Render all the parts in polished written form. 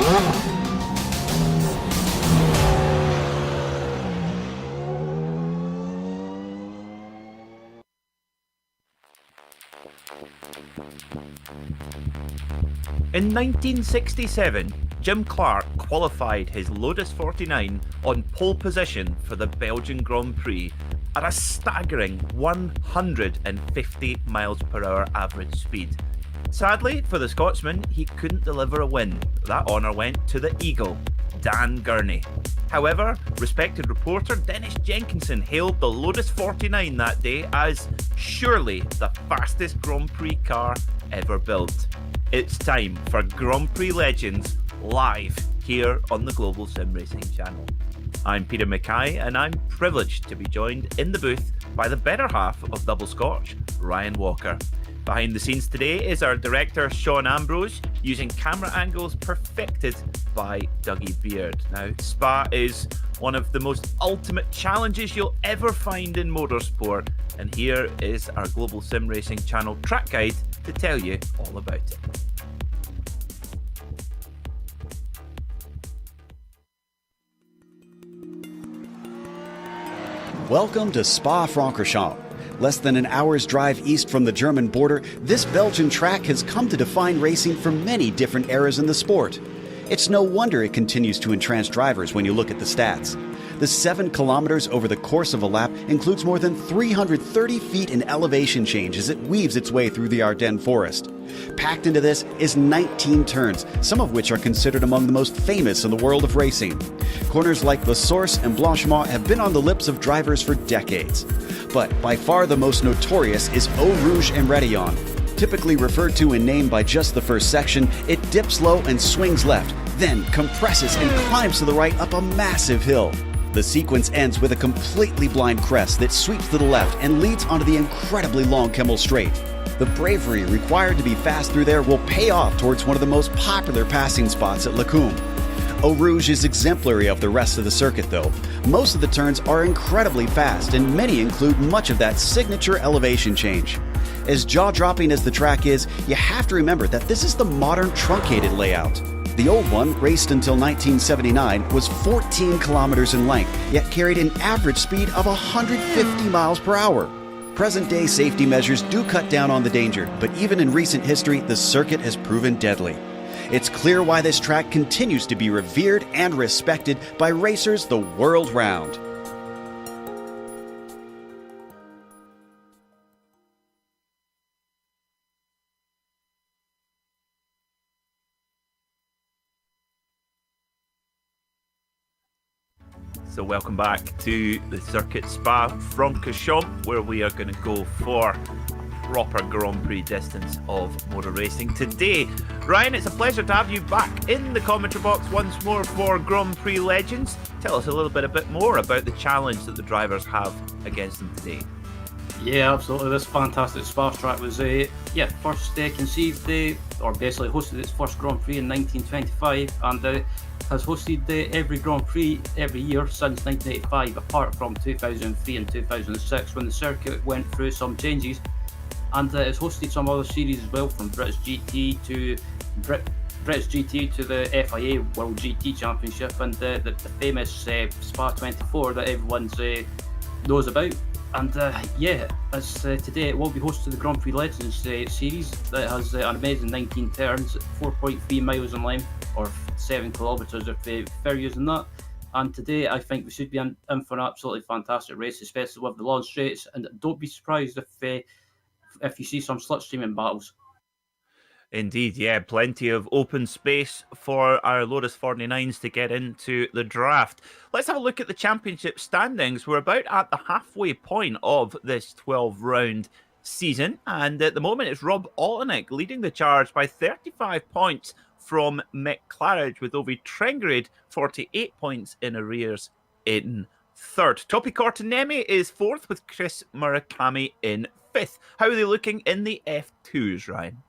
In 1967, Jim Clark qualified his Lotus 49 on pole position for the Belgian Grand Prix at a staggering 150 miles per hour average speed. Sadly for the Scotsman, he couldn't deliver a win. That honour went to the Eagle, Dan Gurney. However, respected reporter Dennis Jenkinson hailed the Lotus 49 that day as surely the fastest Grand Prix car ever built. It's time for Grand Prix Legends live here on the Global Sim Racing channel. I'm Peter Mackay and I'm privileged to be joined in the booth by the better half of Double Scotch, Ryan Walker. Behind the scenes today is our director Sean Ambrose, using camera angles perfected by Dougie Beard. Now, Spa is one of the most ultimate challenges you'll ever find in motorsport, and here is our Global Sim Racing channel track guide to tell you all about it. Welcome to Spa-Francorchamps. Less than an hour's drive east from the German border, this Belgian track has come to define racing for many different eras in the sport. It's no wonder it continues to entrance drivers when you look at the stats. The 7 kilometers over the course of a lap includes more than 330 feet in elevation change as it weaves its way through the Ardennes forest. Packed into this is 19 turns, some of which are considered among the most famous in the world of racing. Corners like La Source and Blanchemont have been on the lips of drivers for decades. But by far the most notorious is Eau Rouge and Rétillon. Typically referred to in name by just the first section, it dips low and swings left, then compresses and climbs to the right up a massive hill. The sequence ends with a completely blind crest that sweeps to the left and leads onto the incredibly long Kemmel Straight. The bravery required to be fast through there will pay off towards one of the most popular passing spots at Lacombe. Eau Rouge is exemplary of the rest of the circuit though. Most of the turns are incredibly fast and many include much of that signature elevation change. As jaw-dropping as the track is, you have to remember that this is the modern truncated layout. The old one, raced until 1979, was 14 kilometers in length, yet carried an average speed of 150 miles per hour. Present-day safety measures do cut down on the danger, but even in recent history, the circuit has proven deadly. It's clear why this track continues to be revered and respected by racers the world round. So welcome back to the Circuit Spa-Francorchamps, where we are going to go for proper Grand Prix distance of motor racing today. Ryan, it's a pleasure to have you back in the commentary box once more for Grand Prix Legends. Tell us a bit more about the challenge that the drivers have against them today. Yeah, absolutely. This fantastic Spa track was first conceived or basically hosted its first Grand Prix in 1925 and has hosted every Grand Prix every year since 1985, apart from 2003 and 2006 when the circuit went through some changes. And it's hosted some other series as well, from British GT to the FIA World GT Championship and the famous Spa 24 that everyone knows about. And today it will be hosted the Grand Prix Legends series that has an amazing 19 turns, 4.3 miles in length, or 7 kilometres if they're using that. And today I think we should be in for an absolutely fantastic race, especially with the long straights. And don't be surprised if you see some slipstreaming battles. Indeed, yeah, plenty of open space for our Lotus 49s to get into the draft. Let's have a look at the championship standings. We're about at the halfway point of this 12-round season, and at the moment it's Rob Olenek leading the charge by 35 points from Mick Claridge, with Ovi Trengrade 48 points in arrears in third. Topi Kortenemi is fourth, with Chris Murakami in fifth. How are they looking in the F2s, Ryan?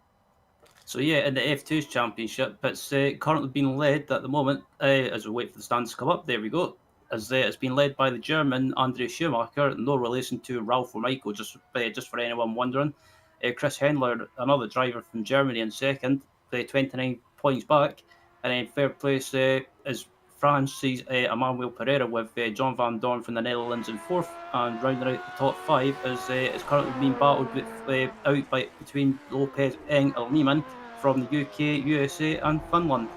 So in the F2's championship, it's currently being led at the moment, as we wait for the stands to come up, there we go, as it's been led by the German André Schumacher, no relation to Ralf or Michael, just for anyone wondering. Chris Hendler, another driver from Germany, in second, 29 points back. And then third place is France's Emmanuel Pereira with John Van Dorn from the Netherlands in fourth. And rounding out the top five is currently being battled out between Lopez, Eng and Lehman from the UK, USA and Finland.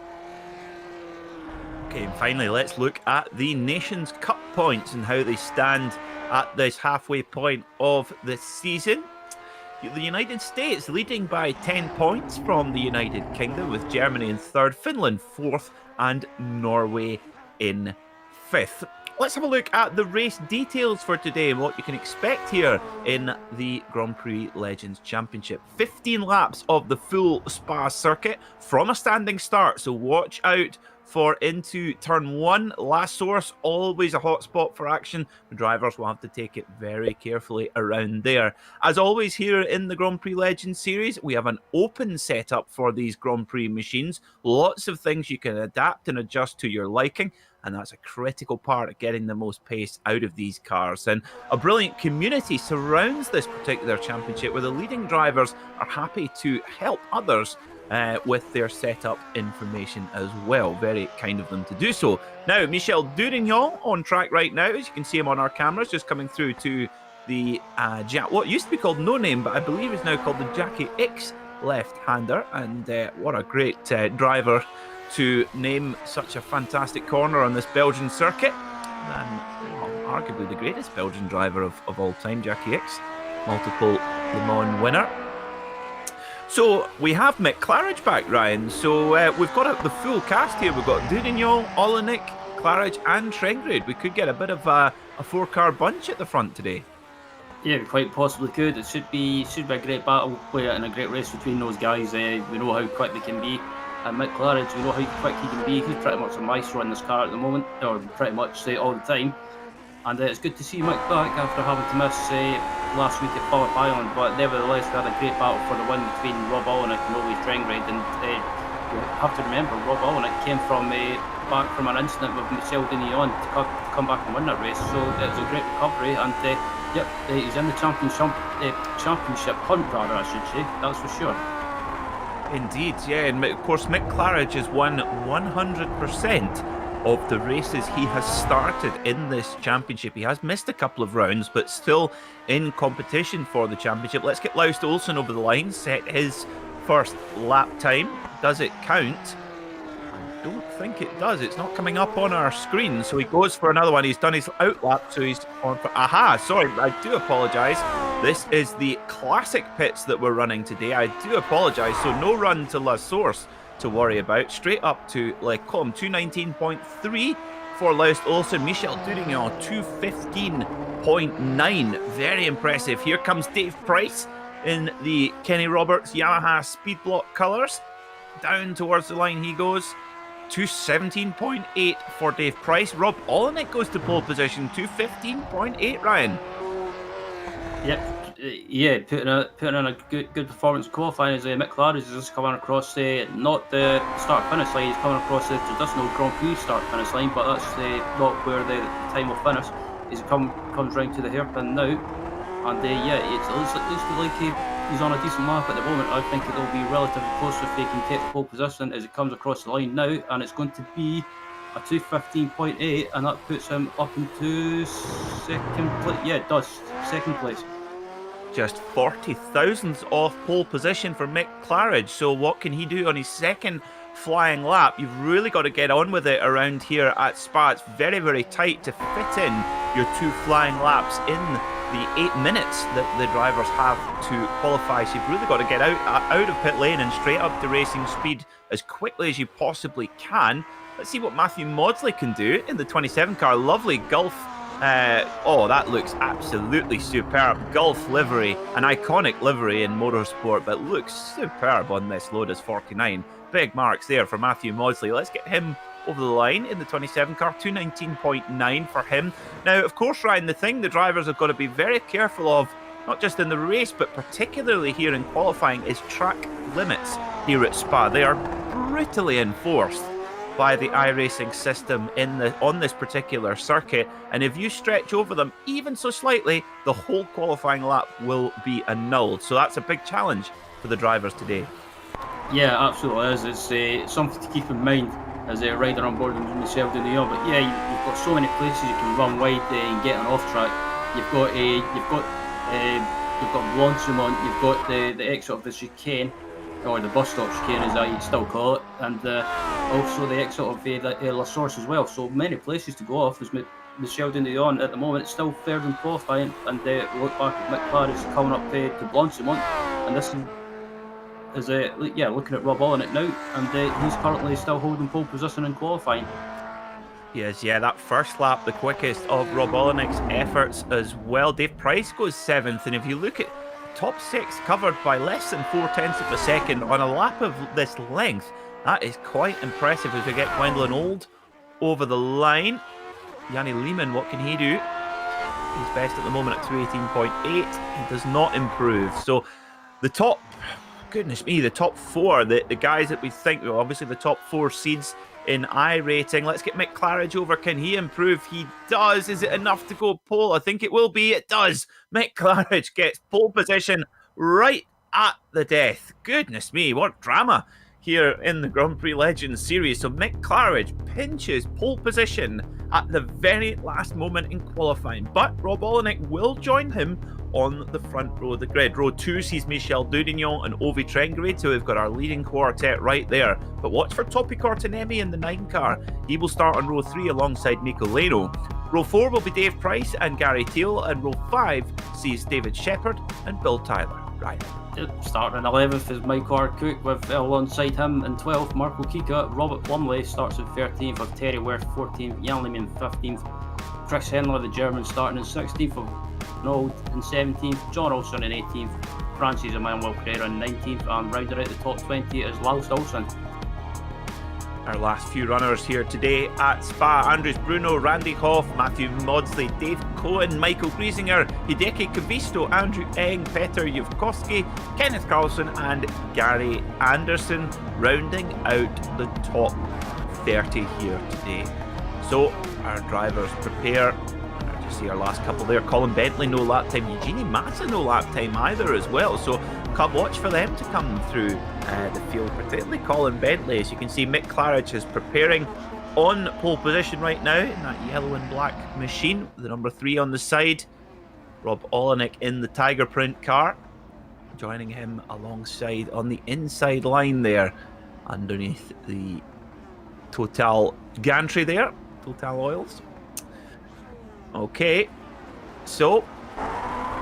Okay, and finally, let's look at the Nations Cup points and how they stand at this halfway point of the season. The United States leading by 10 points from the United Kingdom, with Germany in third, Finland fourth, and Norway in fifth. Let's have a look at the race details for today and what you can expect here in the Grand Prix Legends Championship. 15 laps of the full Spa circuit from a standing start, so watch out for into turn one. Last source, always a hot spot for action. The drivers will have to take it very carefully around there. As always, here in the Grand Prix Legends series, we have an open setup for these Grand Prix machines. Lots of things you can adapt and adjust to your liking, and that's a critical part of getting the most pace out of these cars. And a brilliant community surrounds this particular championship, where the leading drivers are happy to help others with their setup information as well. Very kind of them to do so. Now, Michel Durignon on track right now, as you can see him on our cameras, just coming through to the what used to be called No Name, but I believe is now called the Jackie X left-hander. And what a great driver to name such a fantastic corner on this Belgian circuit. And arguably the greatest Belgian driver of all time, Jackie X, multiple Le Mans winner. So we have Mick Claridge back, Ryan. So we've got the full cast here. We've got Durignon, Olenek, Claridge and Trengrade. We could get a bit of a four-car bunch at the front today. Yeah, we quite possibly could. It should be a great battle and a great race between those guys. We know how quick they can be. And Mick Claridge, we know how quick he can be. He's pretty much a maestro in this car at the moment, or pretty much all the time. And it's good to see Mick back after having to miss last week at Phillip Island. But nevertheless, we had a great battle for the win between Rob Olenek and Maurice Trengrade. And you have to remember, Rob Olenek came back from an incident with Michel Durignon to come back and win that race. So it was a great recovery. And he's in the championship hunt, rather, I should say. That's for sure. Indeed, yeah. And of course, Mick Claridge has won 100% of the races he has started in this championship. He has missed a couple of rounds, but still in competition for the championship. Let's get Laust Olsen over the line, set his first lap time. Does it count? I don't think it does. It's not coming up on our screen, so he goes for another one. He's done his out lap, so he's on for... Aha, sorry, I do apologise. This is the classic pits that we're running today. I do apologise. So no run to La Source to worry about. Straight up to column 219.3 for Laust Olsen. Michel Durignon 215.9. Very impressive. Here comes Dave Price in the Kenny Roberts Yamaha Speed Block colours. Down towards the line he goes. 217.8 for Dave Price. Rob Olenek goes to pole position. 215.8, Ryan. Yep. Yeah, putting in a good performance qualifying as Mick Claridge is just coming across not the start-finish line, he's coming across the traditional Grand Prix start-finish line, but that's not where the time will finish. He comes round to the hairpin now, and it looks like he's on a decent lap at the moment. I think it'll be relatively close if he can take the pole position as it comes across the line now, and it's going to be a 215.8, and that puts him up into second place. Yeah, it does. Second place. Just 40 thousandths off pole position for Mick Claridge. So what can he do on his second flying lap? You've really got to get on with it around here at Spa. It's very, very tight to fit in your two flying laps in the 8 minutes that the drivers have to qualify. So you've really got to get out of pit lane and straight up to racing speed as quickly as you possibly can. Let's see what Matthew Maudsley can do in the 27 car. Lovely Gulf. That looks absolutely superb. Gulf livery, an iconic livery in motorsport, but looks superb on this Lotus 49. Big marks there for Matthew Maudsley. Let's get him over the line in the 27 car. 219.9 for him. Now, of course, Ryan, the thing the drivers have got to be very careful of, not just in the race, but particularly here in qualifying, is track limits here at Spa. They are brutally enforced by the iRacing system on this particular circuit, and if you stretch over them even so slightly, the whole qualifying lap will be annulled. So that's a big challenge for the drivers today. Yeah, absolutely is. It's something to keep in mind as a rider on board in Michel de Neon. But yeah, you've got so many places you can run wide and get an off track. You've got Blanchimont, you've got the exit of the chicane, or the bus stop chicane as I still call it, and also the exit of La Source as well. So many places to go off. As Michel de Neon at the moment, it's still third in qualifying, and look back at McLaren's coming up to Blanchimont, and this is looking at Rob Olenek now, and he's currently still holding pole position in qualifying. Yes, yeah, that first lap, the quickest of Rob Olenek's efforts as well. Dave Price goes 7th, and if you look at top 6 covered by less than 0.4 of a second on a lap of this length, that is quite impressive as we get Gwendolyn Old over the line. Yanni Lehman, what can he do? He's best at the moment at 218.8. He does not improve. So the top, goodness me, the top 4, the guys that we think, well, obviously the top 4 seeds in iRacing. Let's get Mick Claridge over. Can he improve? He does. Is it enough to go pole? I think it will be. It does. Mick Claridge gets pole position right at the death. Goodness me, what drama here in the Grand Prix Legends series. So Mick Claridge pinches pole position at the very last moment in qualifying. But Rob Olenek will join him on the front row of the grid. Row 2 sees Michel Dudignon and Ovi Trengrid, so we've got our leading quartet right there. But watch for Topi Cortinemi in the 9 car. He will start on row 3 alongside Nico Leno. Row 4 will be Dave Price and Gary Teal, and row 5 sees David Shepherd and Bill Tyler. Right. Starting in 11th is Mike Cook with alongside him in 12th, Marco Kika. Robert Plumley starts in 13th, with Terry Worth 14th, Jan Lehmann 15th, Chris Henler, the German, starting in 16th, of Nold in 17th, John Olsen in 18th, Francis Emmanuel Pereira in 19th, and rounder out the top 20 is Lars Olsen. Our last few runners here today at Spa: Andres Bruno, Randy Hoff, Matthew Maudsley, Dave Cohen, Michael Griesinger, Hideki Kavisto, Andrew Eng, Peter Yuvkowski, Kenneth Carlson and Gary Anderson, rounding out the top 30 here today. So our drivers prepare. I just see our last couple there. Colin Bentley, no lap time. Eugenie Massa, no lap time either as well. So watch for them to come through the field, particularly Colin Bentley. As you can see, Mick Claridge is preparing on pole position right now in that yellow and black machine, the number 3 on the side. Rob Olenek in the tiger print car, joining him alongside on the inside line there, underneath the Total gantry there, Total Oils. Okay, so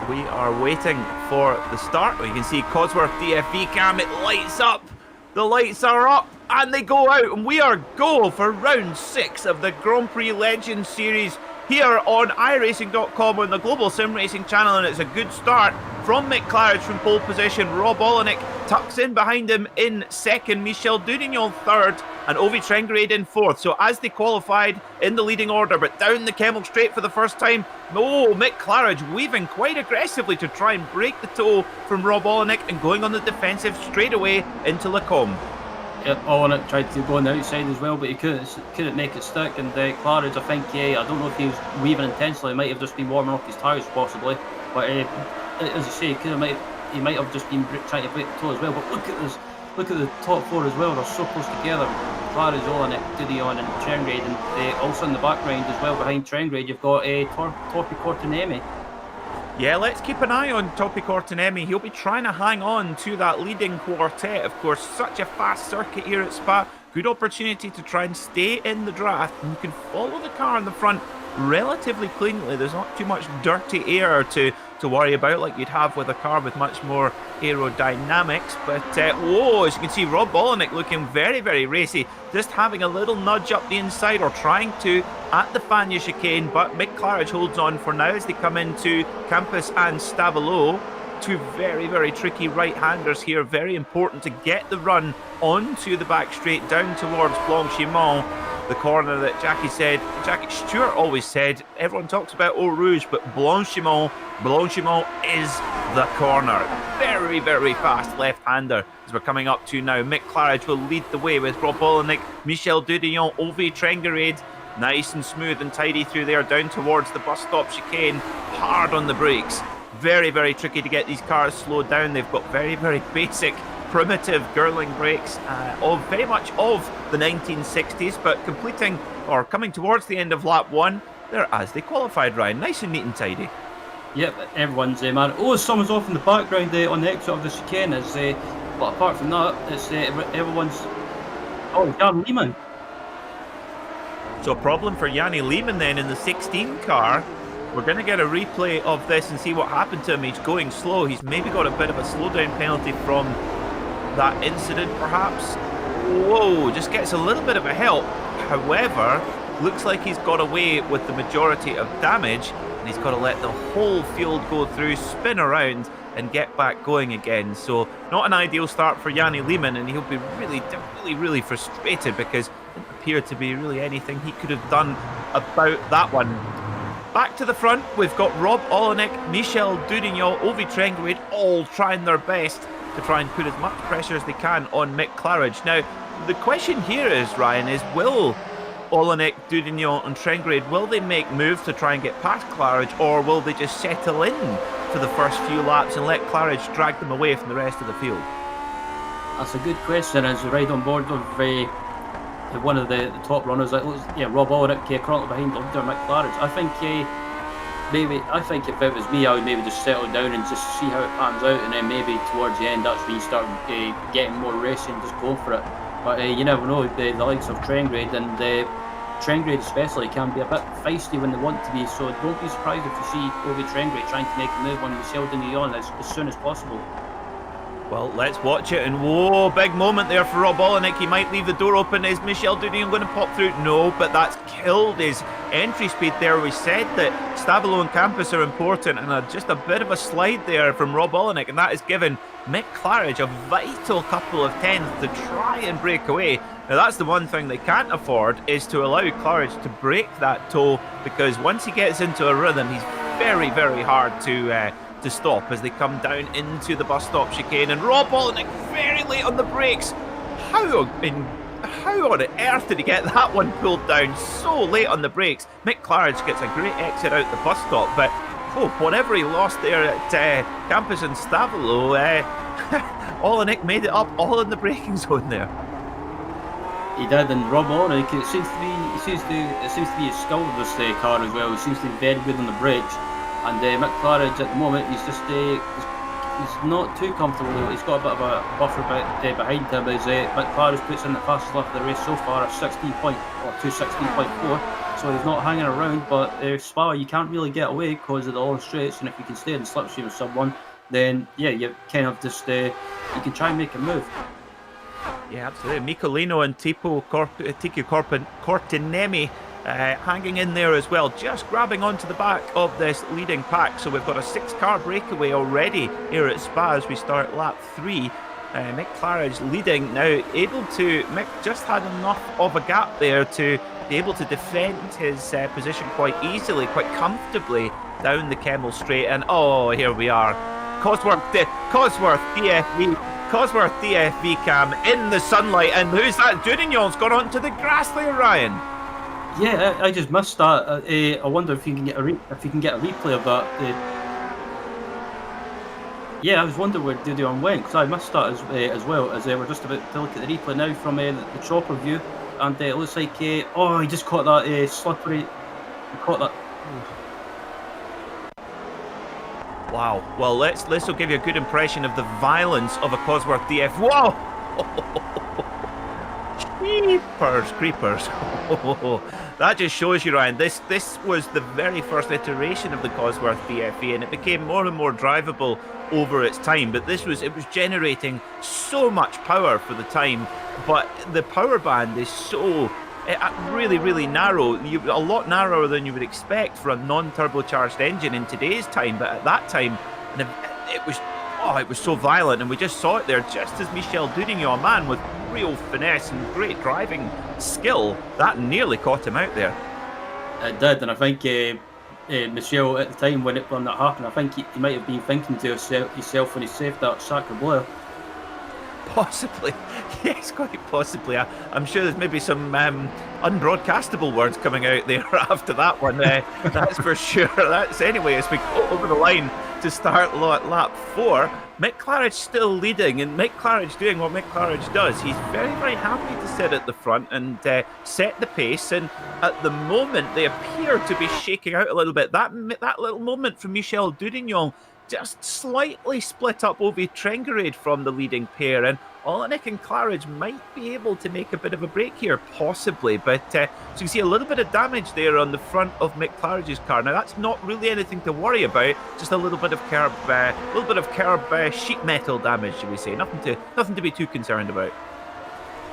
we are waiting for the start. You can see Cosworth DFV cam, it lights up. The lights are up and they go out, and we are go for round 6 of the Grand Prix Legends series here on iRacing.com on the Global Sim Racing channel, and it's a good start from Mick Claridge from pole position. Rob Olenek tucks in behind him in 2nd, Michel Dudignon 3rd, and Ovi Trengrid in 4th. So as they qualified in the leading order, but down the Kemmel Straight for the first time, Mick Claridge weaving quite aggressively to try and break the toe from Rob Olenek and going on the defensive straight away into Lacombe. Yep, Olenek tried to go on the outside as well, but he couldn't make it stick. And Claridge, I think, I don't know if he was weaving intentionally. He might have just been warming up his tyres, possibly. But as you say, he might have just been trying to break the toe as well. But look at this. Look at the top 4 as well. They're so close together. Claridge, Olenek, Dudillon and Trengrid. And also in the background as well, behind Trengrid, you've got Topi Cortinemi. Yeah, let's keep an eye on Topi Cortinemi. He'll be trying to hang on to that leading quartet. Of course, such a fast circuit here at Spa. Good opportunity to try and stay in the draft. And you can follow the car in the front relatively cleanly. There's not too much dirty air to worry about like you'd have with a car with much more aerodynamics. But, as you can see, Rob Olenek looking very, very racy. Just having a little nudge up the inside, or trying to, at the Fania chicane. But Mick Claridge holds on for now as they come into Campus and Stavelot. Two very, very tricky right-handers here. Very important to get the run onto the back straight down towards Blanchimont. The corner that Jackie Stewart always said, everyone talks about Eau Rouge, but Blanchimont is the corner. Very, very fast left-hander as we're coming up to now. Mick Claridge will lead the way with Rob Olenek, Michel Dudillon, Ovi Trengrid. Nice and smooth and tidy through there, down towards the bus stop chicane. Hard on the brakes. Very, very tricky to get these cars slowed down. They've got very, very basic primitive Girling brakes of very much of the 1960s, but completing or coming towards the end of lap 1 there as they qualified, Ryan. Nice and neat and tidy. Yep, everyone's man. Oh, someone's off in the background on the exit of the chicane. But apart from that, it's everyone's. Oh, Jan Lehman. So a problem for Yanni Lehman then in the 16 car. We're going to get a replay of this and see what happened to him. He's going slow. He's maybe got a bit of a slowdown penalty from that incident, perhaps. Whoa, just gets a little bit of a help. However, looks like he's got away with the majority of damage, and he's got to let the whole field go through, spin around, and get back going again. So not an ideal start for Yanni Lehman, and he'll be really frustrated because it didn't appear to be really anything he could have done about that one. Back to the front, we've got Rob Olenek, Michel Dudignon, Ovi Trengrid all trying their best to try and put as much pressure as they can on Mick Claridge. Now, the question here is, Ryan, is will Olenek, Dudignon and Trengrid, will they make moves to try and get past Claridge, or will they just settle in for the first few laps and let Claridge drag them away from the rest of the field? That's a good question. As we ride on board of one of the top runners, Rob Olenek currently behind under Mick Claridge. I think if it was me, I would maybe just settle down and just see how it pans out, and then maybe towards the end that's when you start getting more racing, just go for it. But you never know, the likes of Trengrid and Trengrid especially can be a bit feisty when they want to be, so don't be surprised if you see Ovi Trengrid trying to make a move on Michel Dudignon as soon as possible. Well, let's watch it, and whoa, big moment there for Rob Olenek. He might leave the door open. Is Michel Dudignon going to pop through? No, but that's killed his entry speed there. We said that Stabilo and Campus are important, and just a bit of a slide there from Rob Olenek, and that has given Mick Claridge a vital couple of tenths to try and break away. Now that's the one thing they can't afford, is to allow Claridge to break that toe, because once he gets into a rhythm, he's very hard to stop as they come down into the bus stop chicane. And Rob Olenek very late on the brakes. How on earth did he get that one pulled down so late on the brakes? Mick Claridge gets a great exit out the bus stop, but whatever he lost there at Campus and Stavilo, Olenek made it up all in the braking zone there. He did, and Rob Olenek, it seems to be his skill with this car as well. He seems to be very good on the brakes. And Mick Claridge at the moment, he's just he's not too comfortable. He's got a bit of a buffer behind him as Mick Claridge puts in the fastest lap of the race so far, a 16.4. So he's not hanging around. But Spa, you can't really get away because of the long straights, and if you can stay in the slipstream of someone, then yeah, you kind of just you can try and make a move. Yeah, absolutely. Micolino and Tico Cortinemi hanging in there as well, just grabbing onto the back of this leading pack. So we've got a 6-car breakaway already here at Spa as we start lap 3. Mick Claridge leading now, Mick just had enough of a gap there to be able to defend his position quite easily, quite comfortably down the Kemmel Straight. And here we are, Cosworth DFV cam in the sunlight, and who's that? Dudignon's gone onto the grass there, Ryan. Yeah, I just missed that. I wonder if you can get a replay of that. Yeah, I was wondering where Dudignon went, because I missed that as well. As we're just about to look at the replay now from the chopper view, and it looks like he just caught that slippery. He caught that. Wow. Well, let's will give you a good impression of the violence of a Cosworth DF. Whoa! Creepers. That just shows you, Ryan, this was the very first iteration of the Cosworth DFV, and it became more and more drivable over its time. But it was generating so much power for the time, but the power band is so really narrow. A lot narrower than you would expect for a non-turbocharged engine in today's time, but at that time it was so violent, and we just saw it there just as Michel Dudignon, a man with real finesse and great driving skill, that nearly caught him out there. It did, and I think Michel at the time when that happened, I think he might have been thinking to himself when he saved that Sacre Bleu. Possibly, yes, quite possibly. I'm sure there's maybe some unbroadcastable words coming out there after that one. That's for sure. That's anyway, as we go over the line to start lap 4. Mick Claridge still leading, and Mick Claridge doing what Mick Claridge does. He's very, very happy to sit at the front and set the pace. And at the moment, they appear to be shaking out a little bit. That little moment from Michel Dudignon just slightly split up Ovi Trengerade from the leading pair, and Olenek and Claridge might be able to make a bit of a break here, possibly. But so you can see a little bit of damage there on the front of Mick Claridge's car. Now that's not really anything to worry about, just a little bit of curb, sheet metal damage, should we say? Nothing to be too concerned about.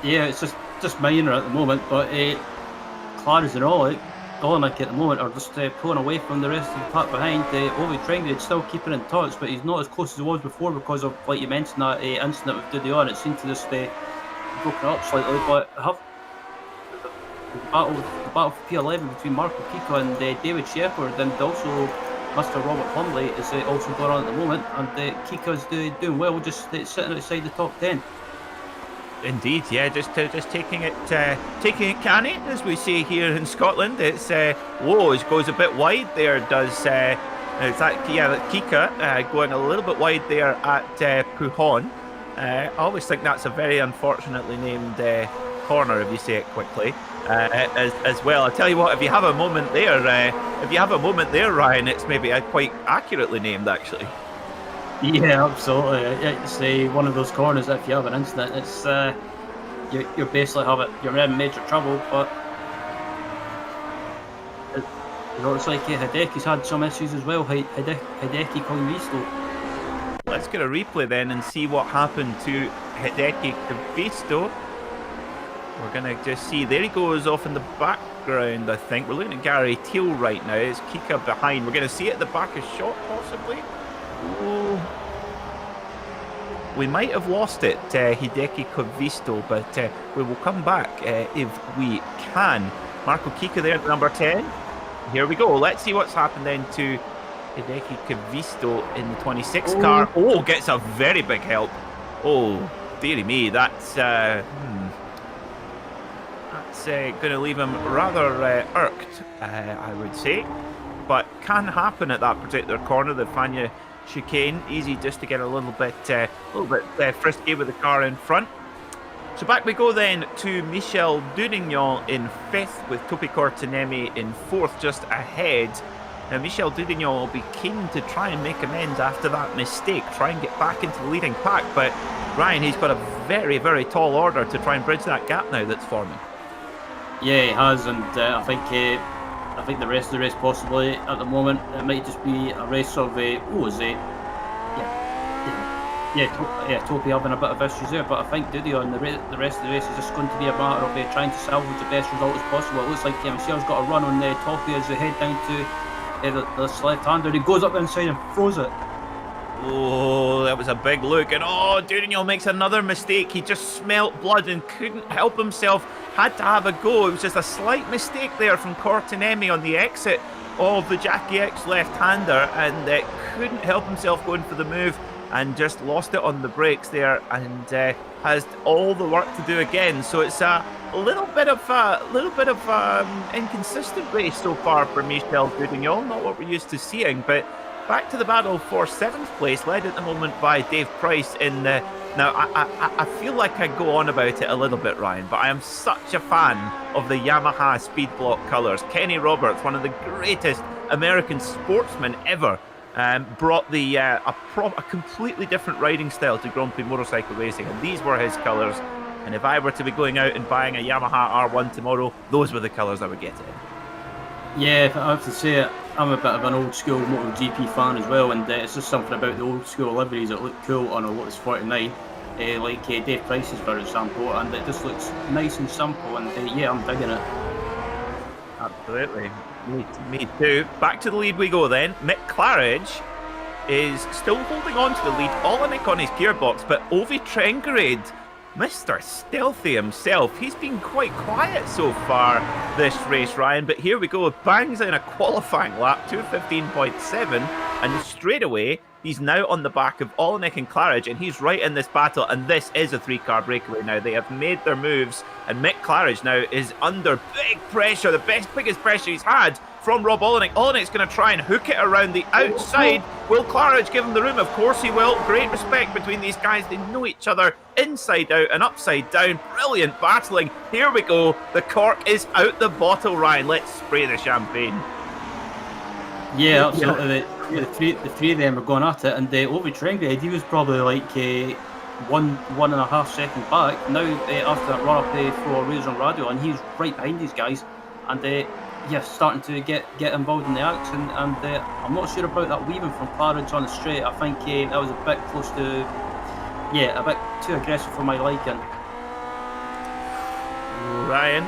Yeah, it's just minor at the moment, but Claridge and Olenek at the moment are just pulling away from the rest of the pack behind. Ovi Trengerade still keeping in touch, but he's not as close as he was before because of, like you mentioned, that incident with Dudillon. It seemed to just broken up slightly. But the battle for P11 between Marco Kika and David Shepherd, and also Mr. Robert Plumley is also going on at the moment, and Kika's doing well, just sitting outside the top 10. Indeed, yeah, just taking it canny, as we say here in Scotland. It's whoa, it goes a bit wide there. Does Kika going a little bit wide there at Pujon. I always think that's a very unfortunately named corner, if you say it quickly. As well, I tell you what, if you have a moment there, Ryan, it's maybe quite accurately named actually. Yeah, absolutely. It's one of those corners that if you have an incident, it's you're basically you're in major trouble. But it's like Hideki's had some issues as well. Hideki Colin. Let's get a replay then and see what happened to Hideki Kavisto. We're gonna just see, there he goes off in the background. I think we're looking at Gary Teal right now. Is Kika behind? We're gonna see it at the back of shot possibly. Oh, we might have lost it, Hideki Kavisto, but we will come back if we can. Marco Kika there at number 10. Here we go. Let's see what's happened then to Hideki Kavisto in the 26 car. Oh, gets a very big help. Oh, dearie me, that's going to leave him rather irked, I would say. But can happen at that particular corner, the Fania chicane. Easy just to get a little bit frisky with the car in front. So back we go then to Michel Dudignon in 5th with Topi Cortinemi in 4th, just ahead. Now Michel Dudignon will be keen to try and make amends after that mistake, try and get back into the leading pack, but Ryan, he's got a very, very tall order to try and bridge that gap now that's forming. Yeah, he has, and I think the rest of the race possibly at the moment it might just be a race of Topi having a bit of issues there, but I think Dudillon, the rest of the race is just going to be a matter of trying to salvage the best result as possible. It looks like Michel's got a run on Topi as they head down to this left-hander. He goes up inside and throws it. Oh, that was a big look, and Dudignon makes another mistake. He just smelt blood and couldn't help himself, had to have a go. It was just a slight mistake there from Cortinemi on the exit of the Jackie X left-hander, and couldn't help himself going for the move and just lost it on the brakes there, and has all the work to do again. So it's a little bit of inconsistent race so far for Michel Dudignon, not what we're used to seeing, but back to the battle for 7th place, led at the moment by Dave Price in the... Now, I feel like I go on about it a little bit, Ryan, but I am such a fan of the Yamaha Speed Block colours. Kenny Roberts, one of the greatest American sportsmen ever, brought a completely different riding style to Grand Prix motorcycle racing, and these were his colours. And if I were to be going out and buying a Yamaha R1 tomorrow, those were the colours I would get in. Yeah, I have to say it. I'm a bit of an old school MotoGP fan as well, and it's just something about the old school liveries that look cool on a Lotus 49, like Dave Price's for example, and it just looks nice and simple, and I'm digging it. Absolutely, me too. Back to the lead we go then. Mick Claridge is still holding on to the lead, Olenek on his gearbox, but Ovi Trengerade, Mr. Stealthy himself, he's been quite quiet so far this race, Ryan, but here we go, bangs in a qualifying lap, 2:15.7, And straight away, he's now on the back of Olenek and Claridge, and he's right in this battle, and this is a 3-car breakaway now. They have made their moves, and Mick Claridge now is under big pressure, the biggest pressure he's had from Rob Olenek. Olenek's going to try and hook it around the outside. Will Claridge give him the room? Of course he will. Great respect between these guys. They know each other inside out and upside down. Brilliant battling. Here we go. The cork is out the bottle, Ryan. Let's spray the champagne. Yeah, absolutely. The three of them are going at it, and Ovi Trengrid, he was probably like 1.5 seconds back. Now, after that run up for Razor and Radio, and he's right behind these guys, and starting to get involved in the action. And I'm not sure about that weaving from Claridge on the straight. I think that was a bit close to, a bit too aggressive for my liking. Ryan,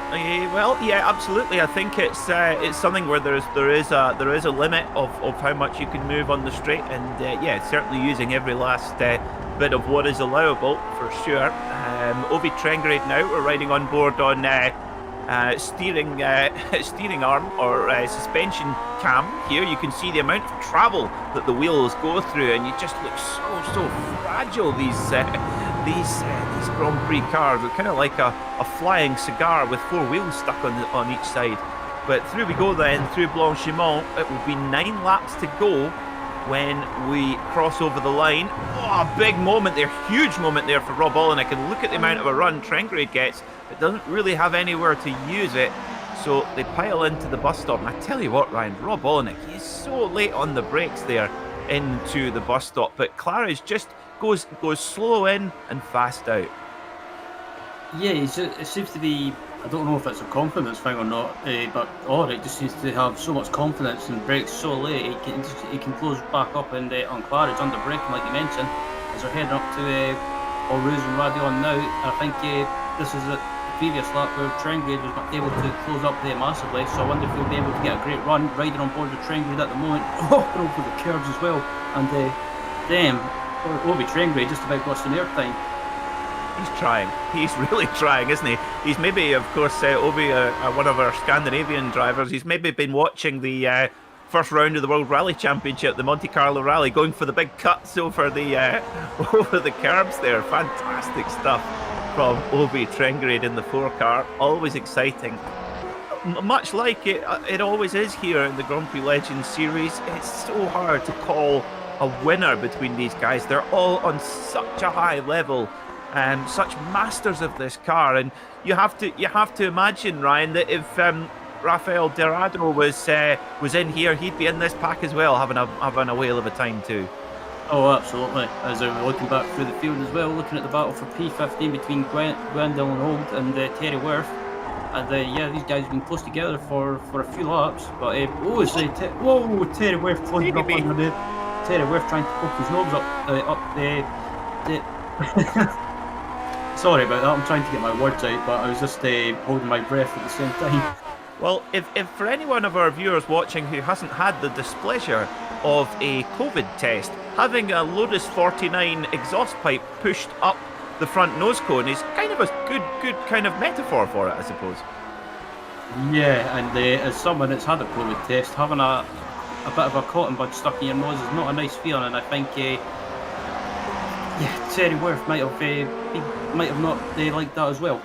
well, yeah, absolutely. I think it's something where there is a limit of how much you can move on the straight, and certainly using every last bit of what is allowable for sure. Ovi Trengrid now are riding on board on steering arm or suspension cam. Here you can see the amount of travel that the wheels go through, and you just look so fragile. These Grand Prix cars are kind of like a flying cigar with 4 wheels stuck on each side. But through we go then, through Blanchimont. It will be 9 laps to go when we cross over the line. Oh, a big moment there, huge moment there for Rob Olenek. And look at the amount of a run Trengrid gets. It doesn't really have anywhere to use it, so they pile into the bus stop. And I tell you what, Ryan, Rob Olenek, he's so late on the brakes there into the bus stop. But Claridge just goes slow in and fast out. Yeah, it seems to be, I don't know if it's a confidence thing or not, but Ulrich just seems to have so much confidence and brakes so late, he can close back up and on Claridge under braking, like you mentioned, as they're heading up to Oruz and Radion now. I think this is the previous lap where Trengrid was not able to close up there massively, so I wonder if he'll be able to get a great run riding on board with Trengrid at the moment. Oh, over the curves as well, and damn, Ovi Trengrid just about got some airtime. He's trying. He's really trying, isn't he? He's maybe, of course, Ovi, one of our Scandinavian drivers, he's maybe been watching the first round of the World Rally Championship, the Monte Carlo Rally, going for the big cuts over the curbs there. Fantastic stuff from Ovi Trengrid in the 4-car. Always exciting. Much like it always is here in the Grand Prix Legends series, it's so hard to call a winner between these guys. They're all on such a high level. Such masters of this car, and you have to imagine, Ryan, that if Rafael Dorado was in here, he'd be in this pack as well, having a whale of a time too. Oh, absolutely. As I'm looking back through the field as well, looking at the battle for P15 between Gwendolyn Holt and Terry Worth, and these guys have been close together for a few laps. But Terry Worth plunging up under the Terry Worth trying to poke his nose up. Sorry about that, I'm trying to get my words out, but I was just holding my breath at the same time. Well, if for any one of our viewers watching who hasn't had the displeasure of a COVID test, having a Lotus 49 exhaust pipe pushed up the front nose cone is kind of a good kind of metaphor for it, I suppose. Yeah, and as someone that's had a COVID test, having a bit of a cotton bud stuck in your nose is not a nice feeling, and I think Terry Worth might have not liked that as well.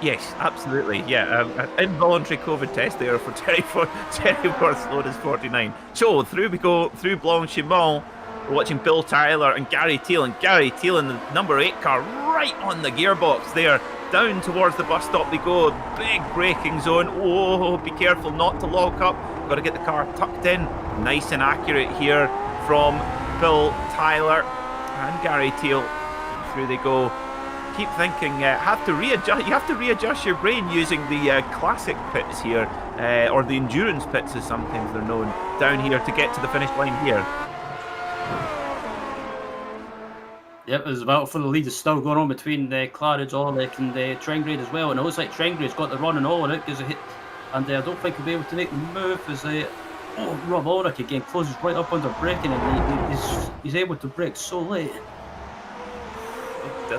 Yes, absolutely. Yeah, involuntary COVID test there for Terry Worth's Lotus 49. So through we go through Blanchimont. We're watching Bill Tyler and Gary Teal, in the number 8 car right on the gearbox there. Down towards the bus stop they go. Big braking zone. Oh, be careful not to lock up. Got to get the car tucked in. Nice and accurate here from Bill Tyler and Gary Teal. Through they go. Keep thinking, you have to readjust your brain using the classic pits here, or the endurance pits as sometimes they're known, down here to get to the finish line here. Yep, there's a battle for the lead is still going on between Claridge, Orlick and Trengrid as well, and it looks like Trengrid's got the run and all in it, and I don't think he'll be able to make the move as Rob Orlick again closes right up under braking, and he's able to brake so late.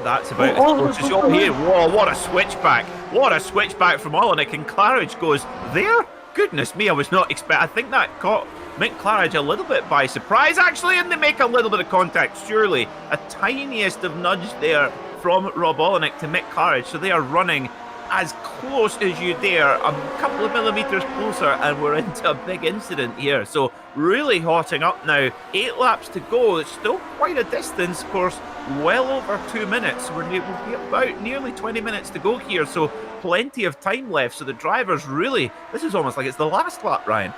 That's about as close as here. Whoa, what a switchback. What a switchback from Olenek, and Claridge goes there? goodness me, I was not expecting. I think that caught Mick Claridge a little bit by surprise, actually, and they make a little bit of contact, surely. A tiniest of nudge there from Rob Olenek to Mick Claridge, so they are running as close as you dare, a couple of millimetres closer, and we're into a big incident here. So really hotting up now. 8 laps to go. It's still quite a distance, of course, well over 2 minutes. We'll be about nearly 20 minutes to go here, so plenty of time left. So the drivers really, this is almost like it's the last lap, Ryan.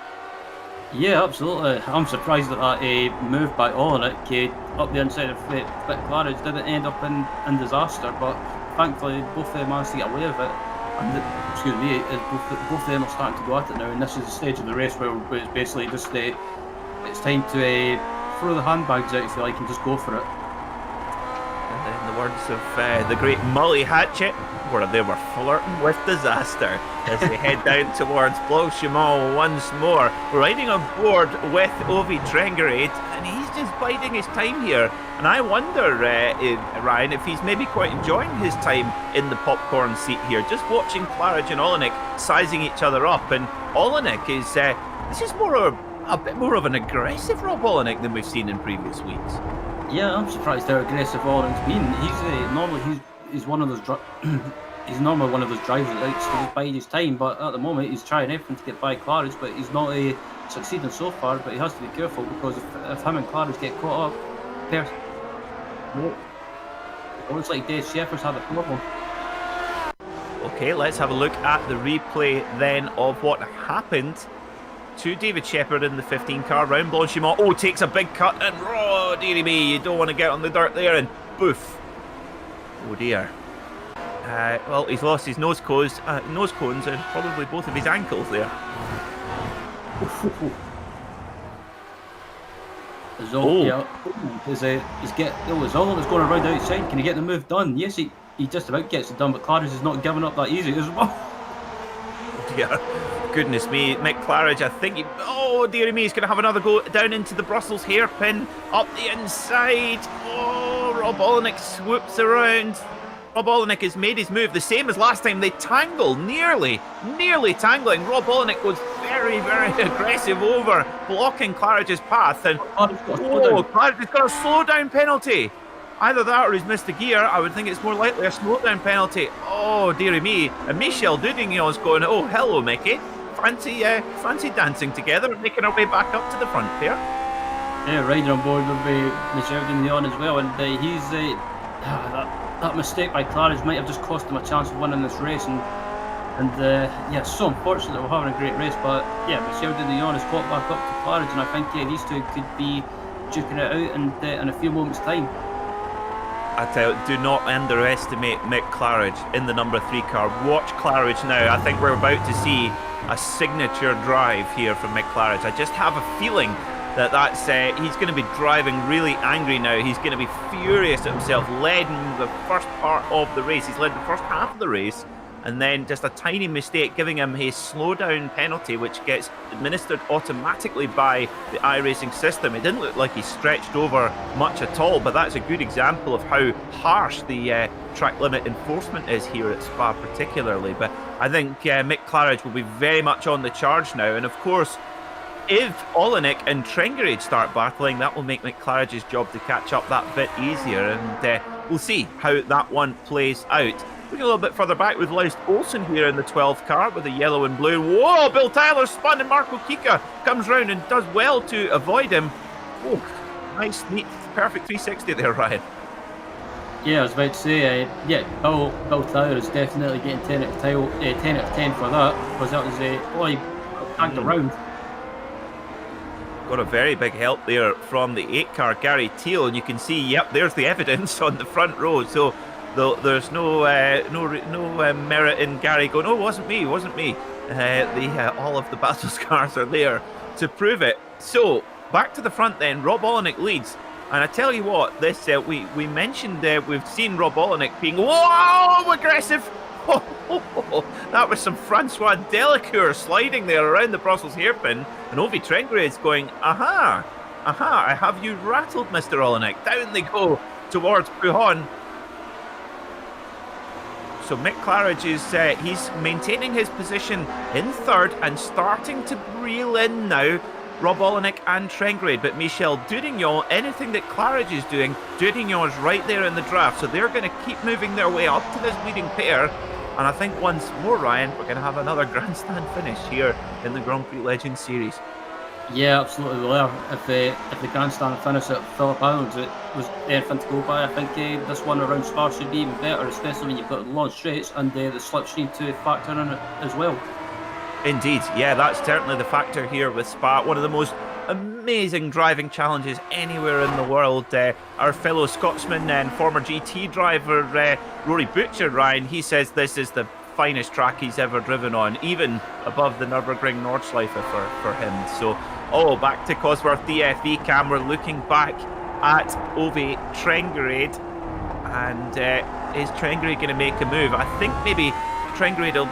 Yeah, absolutely. I'm surprised that move by Olenek up the inside of Mick Claridge didn't end up in disaster, but thankfully both of them managed to get away with it. And excuse me, both of them are starting to go at it now, and this is the stage of the race where it's basically just it's time to throw the handbags out, if you like, and just go for it. And in the words of the great Mully Hatchet, where they were flirting with disaster as they head down towards Blanchimont once more, riding on board with Ovi Trengerade, and he's just biding his time here. And I wonder, Ryan, if he's maybe quite enjoying his time in the popcorn seat here, just watching Claridge and Olenek sizing each other up. And Olenek is this is a bit more of an aggressive Rob Olenek than we've seen in previous weeks. Yeah, I'm surprised how aggressive Olenek's been. He's one of those he's normally one of those drivers that likes to just bide his time, but at the moment he's trying everything to get by Claridge, but he's not succeeding so far. But he has to be careful, because if him and Claridge get caught up, it looks like Dave Shepard's had a problem. Okay, let's have a look at the replay then of what happened to David Shepherd in the 15 car round Blanchimont. Oh, takes a big cut, and oh dearie me, you don't want to get on the dirt there, and boof. Oh dear. Well, he's lost his nose cones and probably both of his ankles there. Is Olenek going around outside? Can he get the move done? Yes, he just about gets it done, but Claridge is not giving up that easy as well. Oh dear. Goodness me, Mick Claridge, I think oh dearie me, he's going to have another go down into the Brussels hairpin, up the inside. Oh, Rob Olenek swoops around. Rob Olenek has made his move the same as last time. They tangle, nearly tangling. Rob Olenek goes very, very aggressive over, blocking Claridge's path. And Claridge has got a slow down penalty. Either that or he's missed a gear. I would think it's more likely a slow down penalty. Oh dearie me. And Michel Dudignon's going, oh hello Mickey. Fancy dancing together and making our way back up to the front there. Yeah, riding on board with Michel Dudignon as well, and he's that mistake by Claridge might have just cost him a chance of winning this race, and yeah, so unfortunate that we're having a great race, but yeah, Michel Dudignon has caught back up to Claridge, and I think these two could be duking it out in a few moments' time. I tell you, do not underestimate Mick Claridge in the number 3 car. Watch Claridge now. I think we're about to see a signature drive here from Mick Claridge. I just have a feeling that's he's going to be driving really angry now. He's going to be furious at himself, led in the first part of the race. He's led the first half of the race, and then just a tiny mistake giving him a slowdown penalty, which gets administered automatically by the iRacing system. It didn't look like he stretched over much at all, but that's a good example of how harsh the track limit enforcement is here at Spa particularly. But I think Mick Claridge will be very much on the charge now, and of course, if Olenek and Trengerade start battling, that will make Mick Claridge's job to catch up that bit easier, and we'll see how that one plays out. Looking a little bit further back, we've Laust Olsen here in the 12 car with the yellow and blue. Whoa, Bill Tyler spun, and Marco Kika comes round and does well to avoid him. Oh, nice, neat, perfect 360 there, Ryan. Yeah, I was about to say, Bill Tyler is definitely getting 10 out of 10 for that, because that was he tagged around. Got a very big help there from the 8 car Gary Teal, and you can see, yep, there's the evidence on the front row. So there's no merit in Gary going, oh, wasn't me. All of the Battles cars are there to prove it. So back to the front then. Rob Olenek leads, and I tell you what, this we mentioned we've seen Rob Olenek being aggressive. That was some Francois Delacour sliding there around the Brussels hairpin, and Ovi Trengrade's going, aha, I have you rattled, Mr. Olenek. Down they go towards Pujon. So Mick Claridge is he's maintaining his position in third and starting to reel in now Rob Olenek and Trengrade, but Michel Durignon, anything that Claridge is doing, Durignon is right there in the draft, so they're going to keep moving their way up to this leading pair. And I think once more, Ryan, we're going to have another grandstand finish here in the Grand Prix Legends Series. Yeah, absolutely. We are. If the grandstand finish at Phillip Island it was anything to go by, I think this one around Spa should be even better, especially when you've got the long straights and the slipstream to factor in it as well. Indeed, yeah, that's certainly the factor here with Spa. One of the most amazing driving challenges anywhere in the world. Our fellow Scotsman and former GT driver Rory Butcher, Ryan, he says this is the finest track he's ever driven on, even above the Nürburgring Nordschleife for him. So, back to Cosworth DFV cam. We're looking back at Ove Trengrade, and is Trengrade going to make a move? I think maybe Trengrade he'll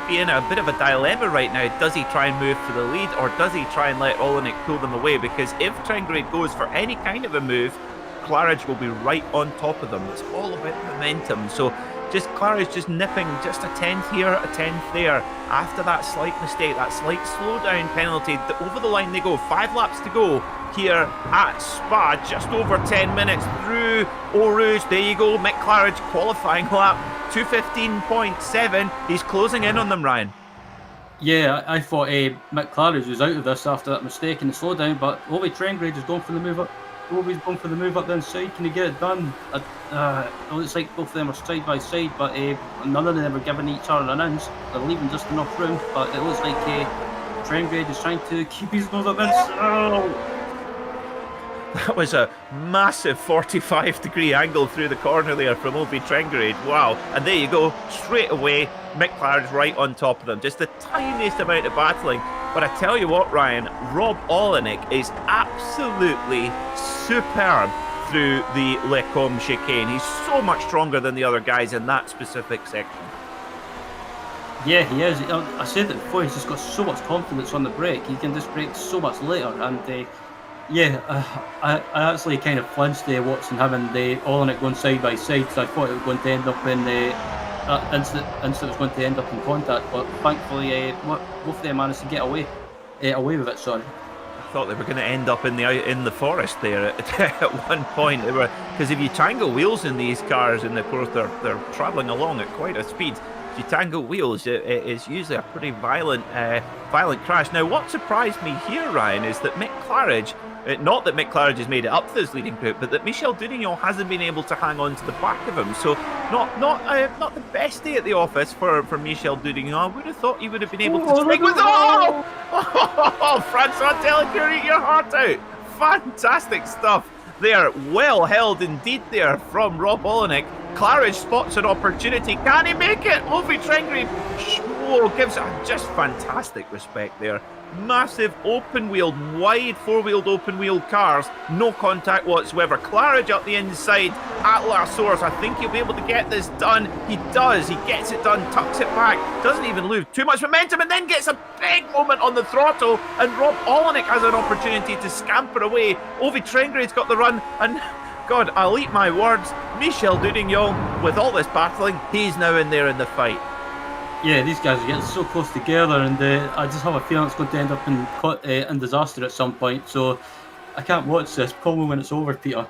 be in a bit of a dilemma right now. Does he try and move for the lead, or does he try and let Olenek pull them away? Because if Trengrade goes for any kind of a move, Claridge will be right on top of them. It's all about momentum. So Claridge just nipping just a 10th here, a 10th there. After that slight mistake, that slight slowdown penalty, over the line they go. 5 laps to go here at Spa. Just over 10 minutes through Eau Rouge. There you go, Mick Claridge qualifying lap 2:15.7. He's closing in on them, Ryan. Yeah, I thought Mick Claridge was out of this after that mistake in the slowdown, but Ove Trengrade is going for the move up. Ove's going for the move up the inside. Can he get it done? It looks like both of them are side by side, but none of them are giving each other an inch. They're leaving just enough room, but it looks like Trengrade is trying to keep his nose up. That was a massive 45-degree angle through the corner there from Ove Trengrade. Wow. And there you go, straight away, Mick Claridge right on top of them. Just the tiniest amount of battling. But I tell you what, Ryan, Rob Olenek is absolutely superb through the Les Combes chicane. He's so much stronger than the other guys in that specific section. Yeah, he is. I said it before, he's just got so much confidence on the brake. He can just brake so much later. And I actually kind of flinched watching him and Olenek going side by side, because I thought it was going to end up in instant was going to end up in contact, but thankfully both of them managed to get away with it. Sorry, I thought they were going to end up in the forest there at one point. Because if you tangle wheels in these cars, and of course they're travelling along at quite a speed, if you tangle wheels, it is usually a pretty violent crash. Now, what surprised me here, Ryan, is that Mick Claridge, not that Mick Claridge has made it up to this leading group, but that Michel Durignon hasn't been able to hang on to the back of him. So not the best day at the office for Michel Durignon. I would have thought he would have been able to stick with Francois Delacour, eat your heart out. Fantastic stuff there. Well held indeed there from Rob Olenek. Claridge spots an opportunity. Can he make it? Ove Trengrade gives just fantastic respect there. Massive open-wheeled, wide four-wheeled open-wheeled cars. No contact whatsoever. Claridge up the inside at La Source. I think he'll be able to get this done. He does. He gets it done, tucks it back. Doesn't even lose too much momentum, and then gets a big moment on the throttle. And Rob Olenek has an opportunity to scamper away. Ove Trengrade's got the run, and God, I'll eat my words. Michel Durignon, with all this battling, he's now in there in the fight. Yeah, these guys are getting so close together, and I just have a feeling it's going to end up in disaster at some point. So I can't watch this. Call me when it's over, Peter.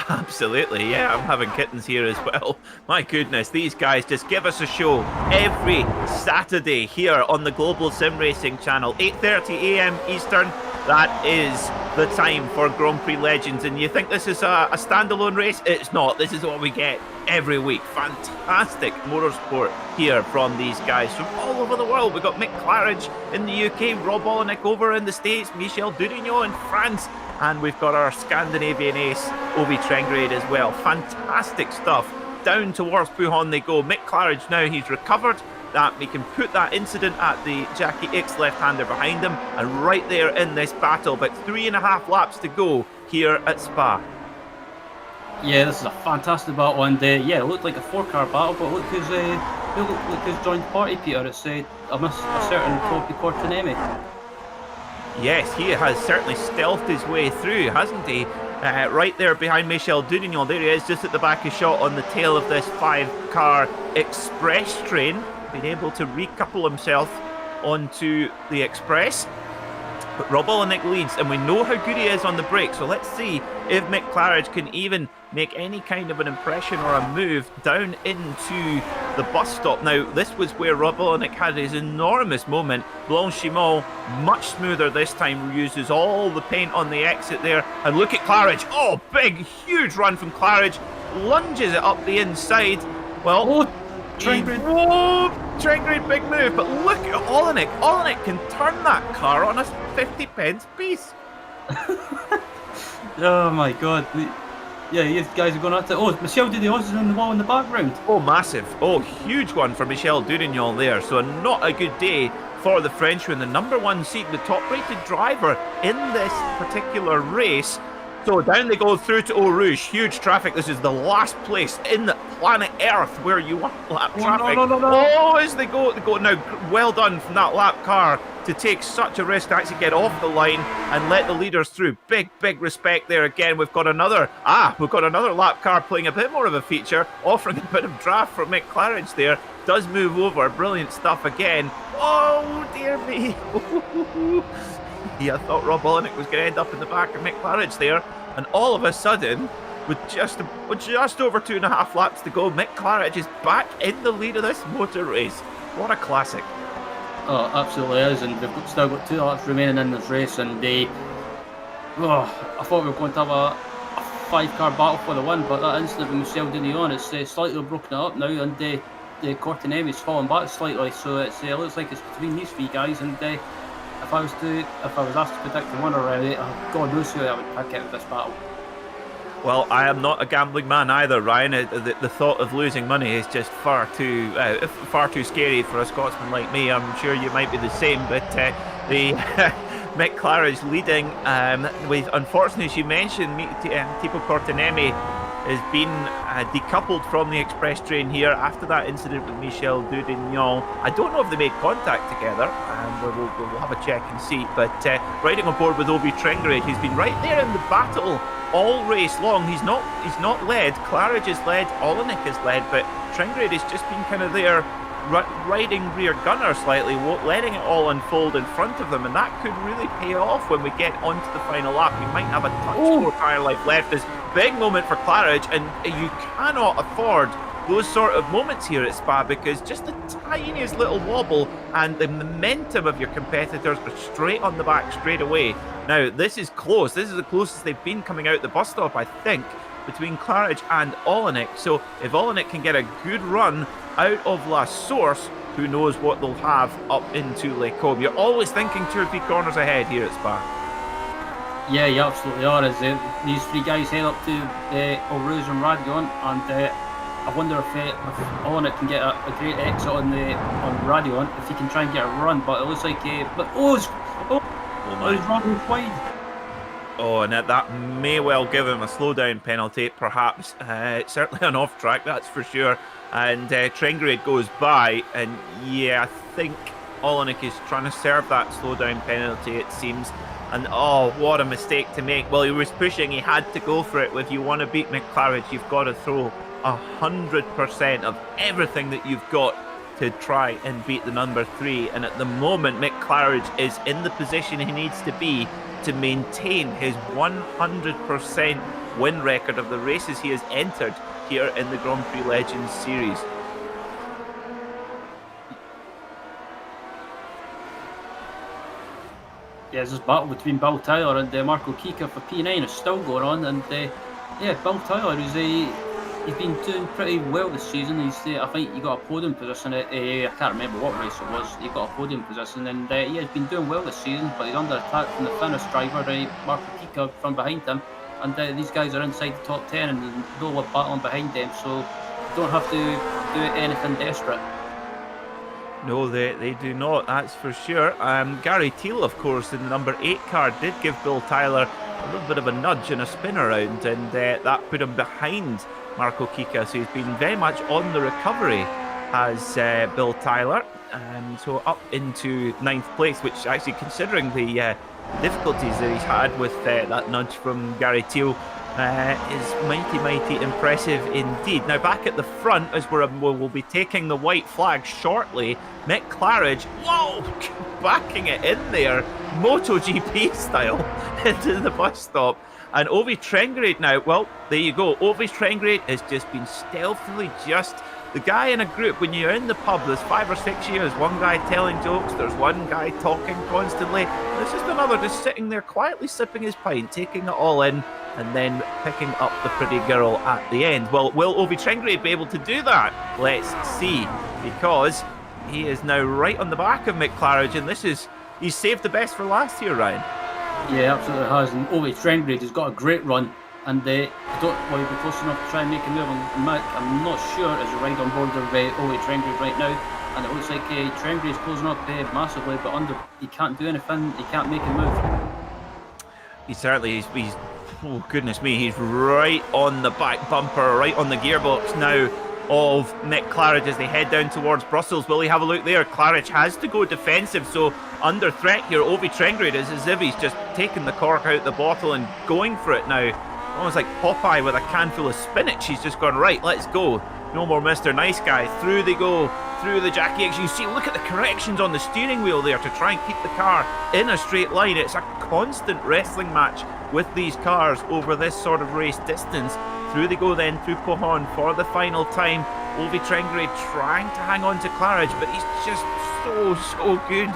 Absolutely, yeah, I'm having kittens here as well. My goodness, these guys just give us a show every Saturday here on the Global Sim Racing channel, 8:30 AM Eastern. That is the time for Grand Prix Legends, and you think this is a standalone race? It's not. This is what we get every week. Fantastic motorsport here from these guys from all over the world. We've got Mick Claridge in the UK, Rob Olenek over in the States, Michel Durignon in France, and we've got our Scandinavian ace, Ove Trengrade, as well. Fantastic stuff. Down towards Pujon they go. Mick Claridge now, he's recovered. That we can put that incident at the Jackie X left-hander behind him, and right there in this battle, about 3.5 laps to go here at Spa. Yeah, this is a fantastic battle, and it looked like a 4-car battle, but look who's joined the party, Peter. It's a certain Topi Cortinemi. Yes, he has certainly stealthed his way through, hasn't he? right there behind Michel Dudignon. There he is, just at the back of shot on the tail of this 5-car express train, being able to recouple himself onto the express. But Rob Olenek leads, and we know how good he is on the brake, so let's see if Mick Claridge can even make any kind of an impression or a move down into the bus stop. Now, this was where Rob Olenek had his enormous moment. Blanchimont, much smoother this time, uses all the paint on the exit there. And look at Claridge. Oh, big, huge run from Claridge. Lunges it up the inside. Well, Trent Grade, big move, but look at Olenek. Olenek can turn that car on a 50p piece. Oh my god. Yeah, these guys are going at it. Oh, Michel Dudignon is on the wall in the background. Oh, massive. Oh, huge one for Michel Dudignon there. So not a good day for the Frenchman. The number 1 seed, the top-rated driver in this particular race. So down they go through to Eau Rouge. Huge traffic. This is the last place in the planet Earth where you want lap traffic. No. Oh, as they go now. Well done from that lap car to take such a risk to actually get off the line and let the leaders through. Big respect there again. We've got another lap car playing a bit more of a feature, offering a bit of draft for Mick Claridge there. Does move over. Brilliant stuff again. Oh, dear me. I thought Rob Olenek was going to end up in the back of Mick Claridge there, and all of a sudden, with just over 2.5 laps to go, Mick Claridge is back in the lead of this motor race. What a classic. Oh, absolutely is, and we've still got 2 laps remaining in this race, and I thought we were going to have a 5-car battle for the win, but that incident with Michel Dudignon, it's slightly broken it up now, and the Courtenay's fallen back slightly, so it looks like it's between these 3 guys, and if I was asked to predict the winner, God knows who I would pick out of this battle. Well, I am not a gambling man either, Ryan. The thought of losing money is just far too scary for a Scotsman like me. I'm sure you might be the same, but the Mick Claridge leading. With, unfortunately, as you mentioned, Thibaut Courtenay has been decoupled from the express train here after that incident with Michel Dudignon. I don't know if they made contact together. We'll have a check and see. But riding on board with Obi Trengrade, he's been right there in the battle all race long. He's not led. Claridge is led. Olenek is led, but Trengrade has just been kind of there, riding rear gunner slightly, letting it all unfold in front of them, and that could really pay off when we get onto the final lap. We might have a touch more tyre life left. This big moment for Claridge, and you cannot afford those sort of moments here at Spa, because just the tiniest little wobble and the momentum of your competitors are straight on the back straight away. Now, this is close. This is the closest they've been coming out the bus stop, I think, between Claridge and Olenek. So if Olenek can get a good run out of La Source, who knows what they'll have up into Les Combes. You're always thinking 2 or 3 corners ahead here at Spa. Yeah, you absolutely are. As these 3 guys head up to Eau Rouge and Radion, and I wonder if Olenek can get a great exit on Radion, if he can try and get a run. But it looks like he's running wide. Oh, and that may well give him a slowdown penalty, perhaps. Certainly an off track, that's for sure. And Trengrade goes by, and yeah, I think Olenek is trying to serve that slowdown penalty, it seems. And oh, what a mistake to make. Well, he was pushing, he had to go for it. If you want to beat Mick Claridge, you've got to throw 100% of everything that you've got to try and beat the number 3. And at the moment, Mick Claridge is in the position he needs to be to maintain his 100% win record of the races he has entered here in the Grand Prix Legends series. Yeah, this battle between Bill Tyler and Marco Kika for P9 is still going on, and Bill Tyler, he's been doing pretty well this season. I think he got a podium position at, I can't remember what race it was, he got a podium position, and he has been doing well this season, but he's under attack from the Finnish driver, Marco Kika, from behind him, and these guys are inside the top 10 and no one battling behind them, so don't have to do anything desperate. No, they do not, that's for sure. Gary Teal, of course, in the number 8 car, did give Bill Tyler a little bit of a nudge and a spin around, and that put him behind Marco Kika, so he's been very much on the recovery has Bill Tyler. So up into 9th place, which actually, considering the difficulties that he's had with that nudge from Gary Teal, is mighty impressive indeed. Now back at the front, as we'll be taking the white flag shortly, Mick Claridge, whoa, backing it in there, MotoGP style, into the bus stop. And Ovi Trengrade now, well, there you go. Ovi Trengrade has just been stealthily the guy in a group. When you're in the pub, there's 5 or 6 years, one guy telling jokes, there's one guy talking constantly, there's just another just sitting there quietly sipping his pint, taking it all in, and then picking up the pretty girl at the end. Well, will Ovi Trengrade be able to do that? Let's see, because he is now right on the back of Mick Claridge, and he's saved the best for last here, Ryan. Yeah, absolutely has. And Ovi Trengrade has got a great run, and I don't want to be close enough to try and make a move on Mick. I'm not sure as a ride on board of Ovi Trengrade right now, and it looks like Trengrade is closing up massively, but he can't do anything, he can't make a move. He certainly is. Oh goodness me, he's right on the back bumper, right on the gearbox now of Mick Claridge as they head down towards Brussels. Will he have a look there? Claridge has to go defensive, so under threat here. Ovi Trengrade is as if he's just taken the cork out the bottle and going for it now. Almost like Popeye with a can full of spinach. He's just gone, right, let's go. No more Mr. Nice Guy. Through they go, through the Jackie X. You see, look at the corrections on the steering wheel there to try and keep the car in a straight line. It's a constant wrestling match with these cars over this sort of race distance. Through they go then, through Pohon for the final time. Ovi Trengrade trying to hang on to Claridge, but he's just so good.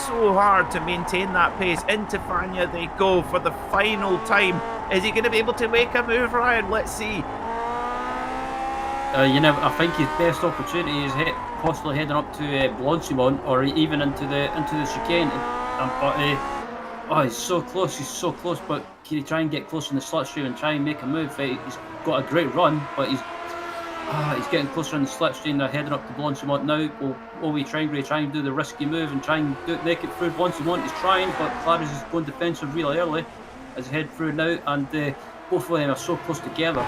So hard to maintain that pace. Into Fania they go for the final time. Is he going to be able to make a move, Ryan? Let's see. I think his best opportunity is possibly heading up to Blanchimont or even into the chicane. He's so close. But can he try and get close in the slipstream and try and make a move? He's got a great run, but he's getting closer in the slipstream. They're heading up to Blanchimont now. Will Ovi Trengrade try and do the risky move and try and make it through Blanchimont? He's trying, but Claridge is going defensive really early as he head through now, and both of them are so close together.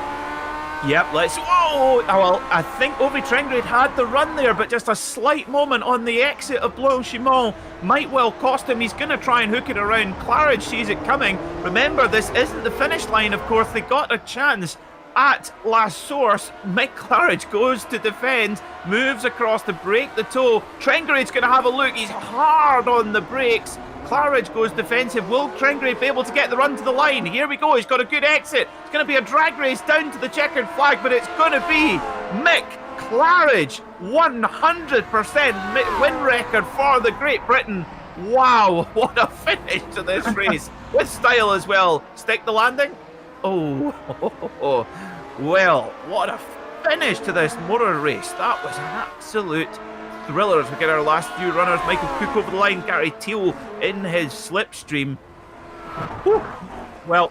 Yep, let's... Oh, well, I think Ovi Trengrade had the run there, but just a slight moment on the exit of Blanchimont might well cost him. He's going to try and hook it around. Claridge sees it coming. Remember, this isn't the finish line, of course. They got a chance at La Source. Mick Claridge goes to defend, moves across to break the toe. Trengrade's going to have a look. He's hard on the brakes. Claridge goes defensive. Will Trengrade be able to get the run to the line? Here we go. He's got a good exit. It's going to be a drag race down to the checkered flag, but it's going to be Mick Claridge. 100% win record for the Great Britain. Wow, what a finish to this race. With style as well. Stick the landing. Oh, well, what a finish to this motor race. That was an absolute thriller as we get our last few runners. Michael Cook over the line, Gary Teal in his slipstream. Whew. Well,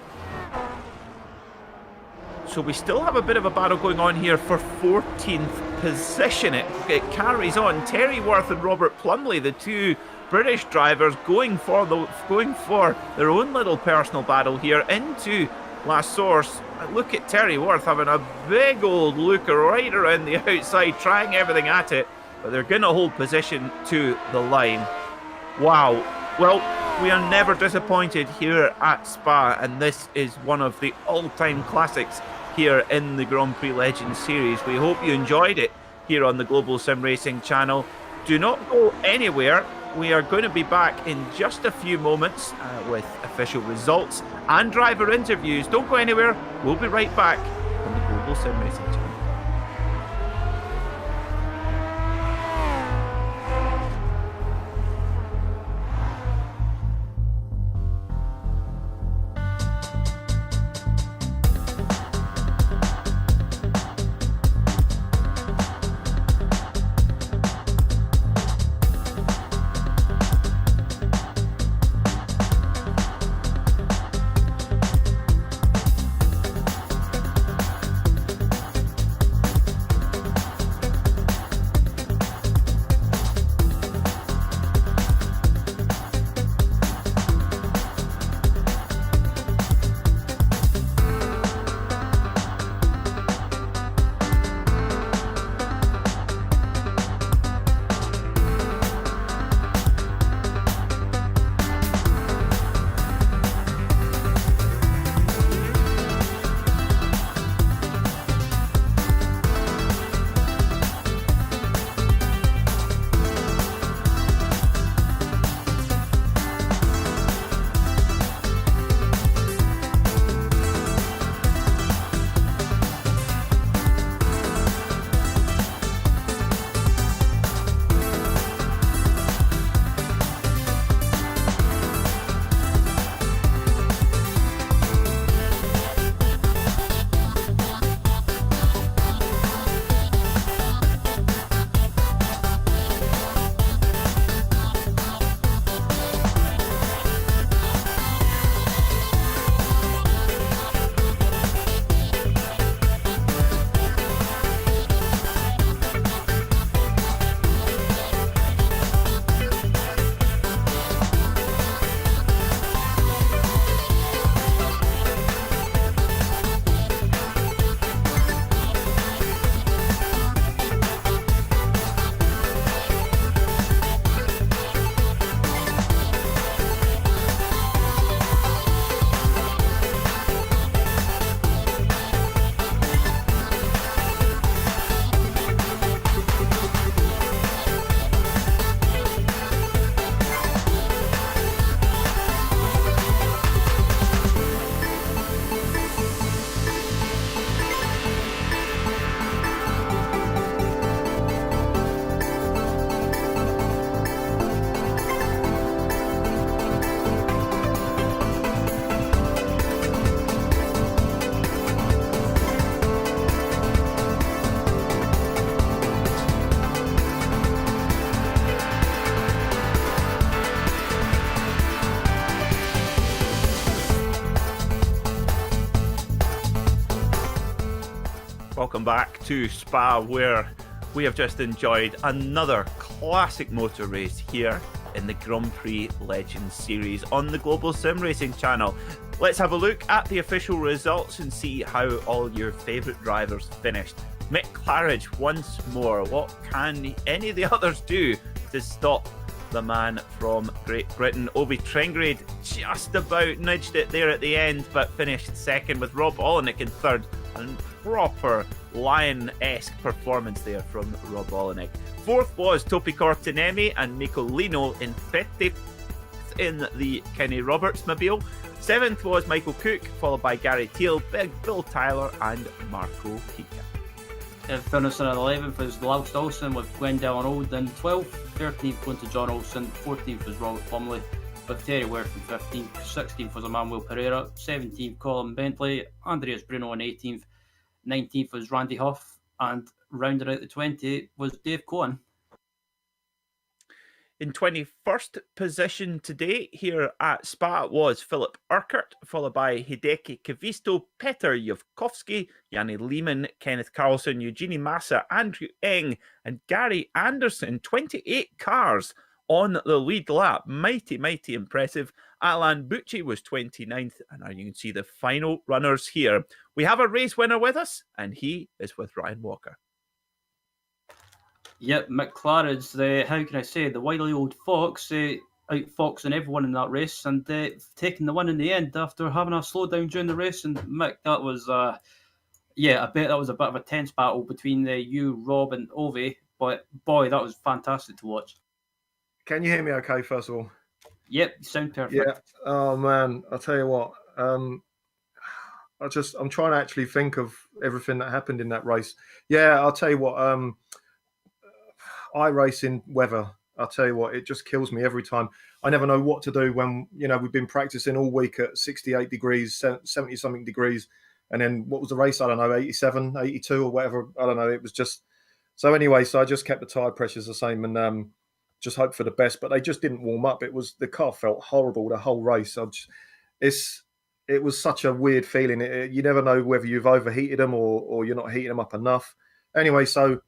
so we still have a bit of a battle going on here for 14th position. It carries on. Terry Worth and Robert Plumley, the two British drivers, going for their own little personal battle here into La Source. Look at Terry Worth having a big old look right around the outside, trying everything at it. But they're going to hold position to the line. Wow. Well, we are never disappointed here at Spa, and this is one of the all-time classics here in the Grand Prix Legends series. We hope you enjoyed it here on the Global Sim Racing channel. Do not go anywhere. We are going to be back in just a few moments with official results and driver interviews. Don't go anywhere. We'll be right back on the Global Sim Racing channel. welcome back to Spa, where we have just enjoyed another classic motor race here in the Grand Prix Legends series on the Global Sim Racing channel. Let's have a look at the official results and see how all your favourite drivers finished. Mick Claridge once more. What can any of the others do to stop the man from Great Britain? Ovi Trengrade just about nudged it there at the end, but finished second, with Rob Olenek in third. And proper lion-esque performance there from Rob Olenek. Fourth was Topi Cortinemi and Nico Lino in fifth in the Kenny Roberts mobile. Seventh was Michael Cook, followed by Gary Teal, Big Bill Tyler and Marco Pica. Finishing at 11th was Laust Olsen with Gwendell Old in 12th. 13th went to John Olsen. 14th was Robert Plumley with Terry Worth in 15th. 16th was Emmanuel Pereira. 17th Colin Bentley. Andreas Bruno in 18th. 19th was Randy Huff. And rounded out the 20 was Dave Cohen. In 21st position today here at Spa was Philip Urquhart, followed by Hideki Kavisto, Petr Yovkovsky, Yanni Lehman, Kenneth Carlson, Eugenie Massa, Andrew Eng, and Gary Anderson. 28 cars on the lead lap. Mighty, mighty impressive. Alan Bucci was 29th, and now you can see the final runners here. We have a race winner with us, and he is with Ryan Walker. Yep, Mick Claridge, how can I say, the wily old fox, outfoxing everyone in that race and taking the win in the end after having a slowdown during the race. And Mick, that was, I bet that was a bit of a tense battle between you, Rob, and Ovi. But boy, that was fantastic to watch. Can you hear me okay, first of all? Yep, you sound perfect. Yeah. Oh, man, I'll tell you what. I'm trying to actually think of everything that happened in that race. Yeah, I'll tell you what. iRacing weather, I'll tell you what, it just kills me every time. I never know what to do when, we've been practicing all week at 68 degrees, 70 something degrees. And then what was the race? I don't know, 87, 82 or whatever. I don't know. It was just, so anyway, so I just kept the tire pressures the same and just hoped for the best, but they just didn't warm up. The car felt horrible the whole race. It was such a weird feeling. You never know whether you've overheated them or you're not heating them up enough. Anyway, so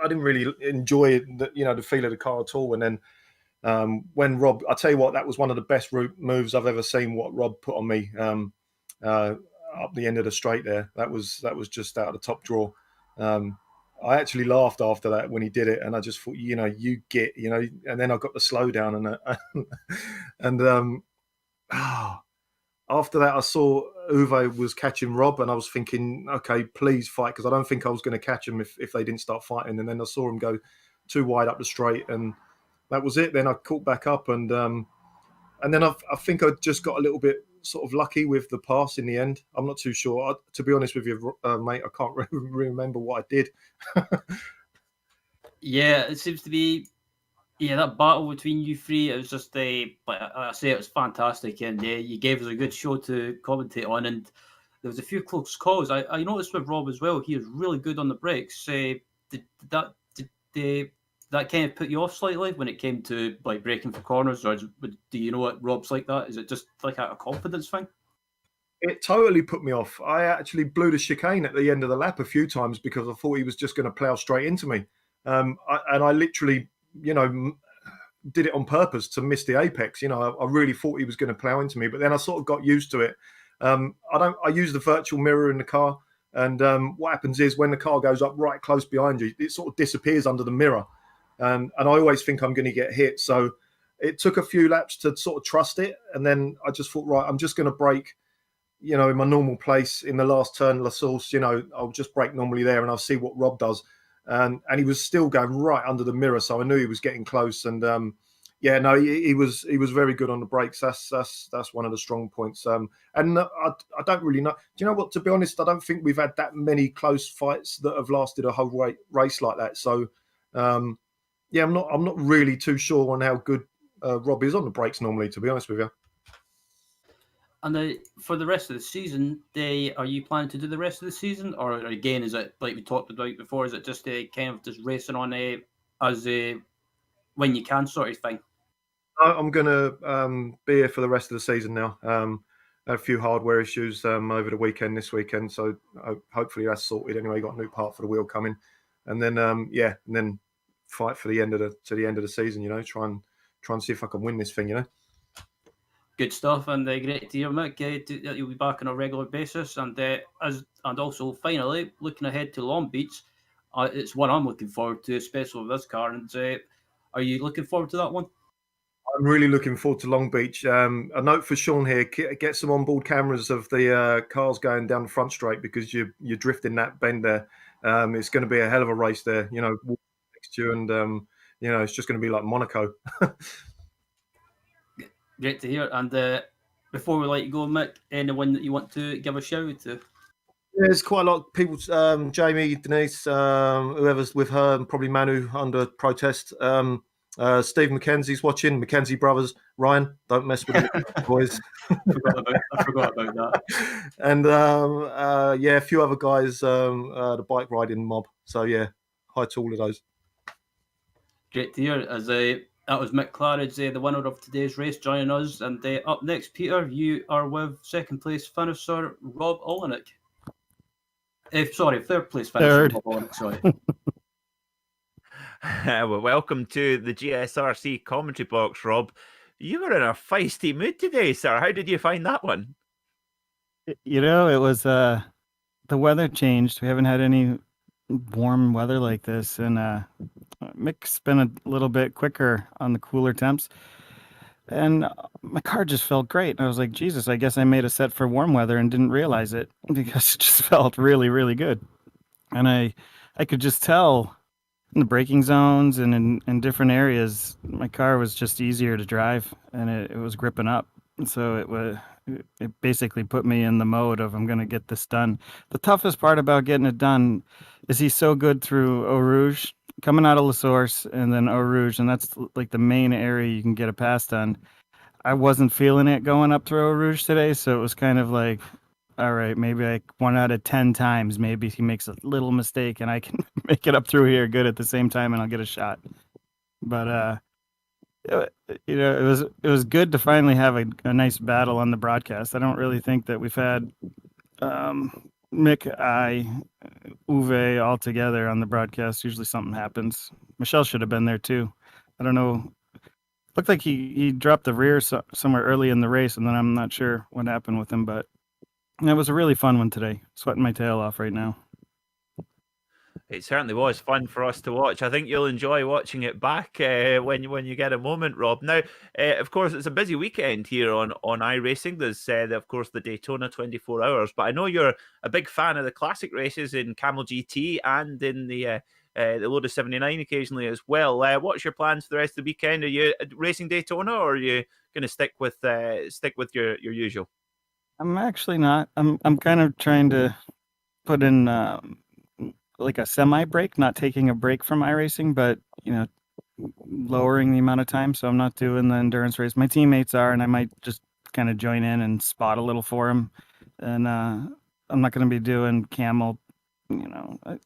I didn't really enjoy the feel of the car at all. And then when Rob, I tell you what, that was one of the best route moves I've ever seen. What Rob put on me up the end of the straight there, that was just out of the top drawer. I actually laughed after that when he did it, and I just thought, you get, and then I got the slowdown and after that, I saw Uwe was catching Rob, and I was thinking, okay, please fight, because I don't think I was going to catch him if they didn't start fighting. And then I saw him go too wide up the straight, and that was it. Then I caught back up, and then I think I just got a little bit sort of lucky with the pass in the end. I'm not too sure. To be honest with you, mate, I can't remember what I did. Yeah, it seems to be. Yeah, that battle between you three, it was just like I say, it was fantastic, and you gave us a good show to commentate on, and there was a few close calls. I noticed with Rob as well, he was really good on the brakes. Did that kind of put you off slightly when it came to like braking for corners, or do you know what Rob's like that? Is it just like a confidence thing? It totally put me off. I actually blew the chicane at the end of the lap a few times because I thought he was just going to plough straight into me, and I literally, did it on purpose to miss the apex. I really thought he was going to plough into me, but then I sort of got used to it. I use the virtual mirror in the car, and what happens is when the car goes up right close behind you, it sort of disappears under the mirror, and I always think I'm going to get hit. So it took a few laps to sort of trust it, and then I just thought, right, I'm just going to brake, in my normal place in the last turn, La Source. I'll just brake normally there, and I'll see what Rob does. And he was still going right under the mirror, so I knew he was getting close. And he was very good on the brakes. That's one of the strong points. And I don't really know. Do you know what? To be honest, I don't think we've had that many close fights that have lasted a whole race like that. So I'm not really too sure on how good Rob is on the brakes normally, to be honest with you. And for the rest of the season, are you planning to do the rest of the season, or again, is it like we talked about before? Is it just kind of just racing on as when you can sort of thing? I'm going to be here for the rest of the season now. had a few hardware issues over the weekend, this weekend. So hopefully that's sorted. Anyway, got a new part for the wheel coming, and then and then fight for the end of the season. Try and see if I can win this thing. Good stuff, and great to hear, Mick. That you'll be back on a regular basis, and also finally looking ahead to Long Beach. It's one I'm looking forward to, especially with this car. And are you looking forward to that one? I'm really looking forward to Long Beach. A note for Sean here: get some onboard cameras of the cars going down the front straight, because you're drifting that bend there. It's going to be a hell of a race there. Next year, and it's just going to be like Monaco. Great to hear. And before we let you go, Mick, anyone that you want to give a shout out to? Yeah, there's quite a lot of people. Jamie, Denise, whoever's with her, and probably Manu under protest. Steve McKenzie's watching. McKenzie brothers. Ryan, don't mess with the boys. I forgot about that. And a few other guys. The bike riding mob. So yeah, hi to all of those. Great to hear. As that was Mick Claridge, the winner of today's race, joining us. And up next, Peter, you are with second place finisher Rob Olenek. Third place finisher Rob Olenek. Sorry. Well, welcome to the GSRC commentary box, Rob. You were in a feisty mood today, sir. How did you find that one? It was the weather changed. We haven't had any warm weather like this, and Mick's been a little bit quicker on the cooler temps, and my car just felt great. And I was like, Jesus, I guess I made a set for warm weather and didn't realize it, because it just felt really, really good. And I could just tell in the braking zones and in different areas, my car was just easier to drive, and it was gripping up. So it basically put me in the mode of, I'm going to get this done. The toughest part about getting it done is he's so good through Eau Rouge, coming out of La Source, and then Eau Rouge, and that's like the main area you can get a pass done. I wasn't feeling it going up through Eau Rouge today, so it was kind of like, all right, maybe 1 out of 10 times, maybe he makes a little mistake and I can make it up through here good at the same time, and I'll get a shot. But it was good to finally have a nice battle on the broadcast. I don't really think that we've had Mick, Uwe all together on the broadcast. Usually something happens. Michelle should have been there too. I don't know. Looked like he dropped the rear somewhere early in the race, and then I'm not sure what happened with him. But it was a really fun one today. Sweating my tail off right now. It certainly was fun for us to watch. I think you'll enjoy watching it back when you get a moment, Rob. Now, of course, it's a busy weekend here on iRacing. There's, of course, the Daytona 24 Hours, but I know you're a big fan of the classic races in Camel GT and in the Lotus 79 occasionally as well. What's your plans for the rest of the weekend? Are you racing Daytona, or are you going to stick with your usual? I'm actually not. I'm kind of trying to put in like a semi break, not taking a break from iRacing, but lowering the amount of time. So I'm not doing the endurance race. My teammates are, and I might just kind of join in and spot a little for them. And I'm not going to be doing camel.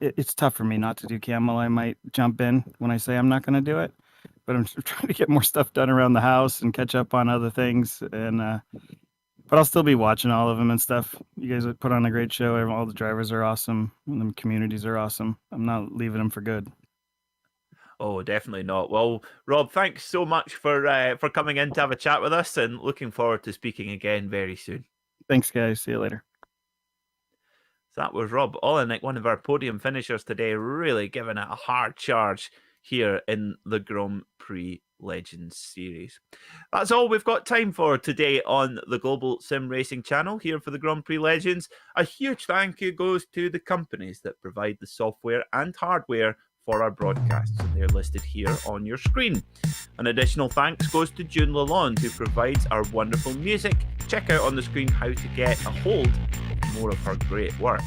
It's tough for me not to do camel. I might jump in when I say I'm not going to do it, but I'm trying to get more stuff done around the house and catch up on other things. And but I'll still be watching all of them and stuff. You guys put on a great show. All the drivers are awesome, and the communities are awesome. I'm not leaving them for good. Oh, definitely not. Well, Rob, thanks so much for coming in to have a chat with us, and looking forward to speaking again very soon. Thanks, guys. See you later. So that was Rob Olenek, one of our podium finishers today, really giving it a hard charge here in the Grand Prix Legends series. That's all we've got time for today on the Global Sim Racing channel here for the Grand Prix Legends. A huge thank you goes to the companies that provide the software and hardware for our broadcasts, and they're listed here on your screen. An additional thanks goes to June Lalonde, who provides our wonderful music. Check out on the screen how to get a hold of more of her great work.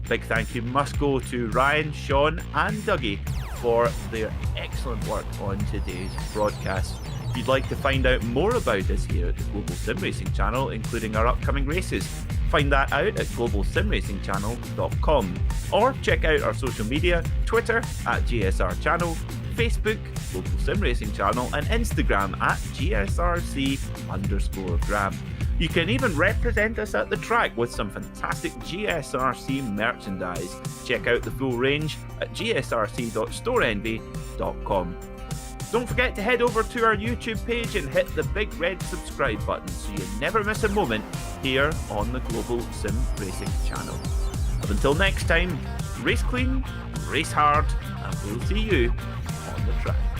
Big thank you must go to Ryan, Sean and Dougie for their excellent work on today's broadcast. If you'd like to find out more about us here at the Global Sim Racing channel, including our upcoming races, find that out at globalsimracingchannel.com, or check out our social media, Twitter at GSR Channel, Facebook, Global Sim Racing Channel, and Instagram at GSRC_Gram. You can even represent us at the track with some fantastic GSRC merchandise. Check out the full range at gsrc.storeenvy.com. Don't forget to head over to our YouTube page and hit the big red subscribe button so you never miss a moment here on the Global Sim Racing channel. But until next time, race clean, race hard, and we'll see you on the track.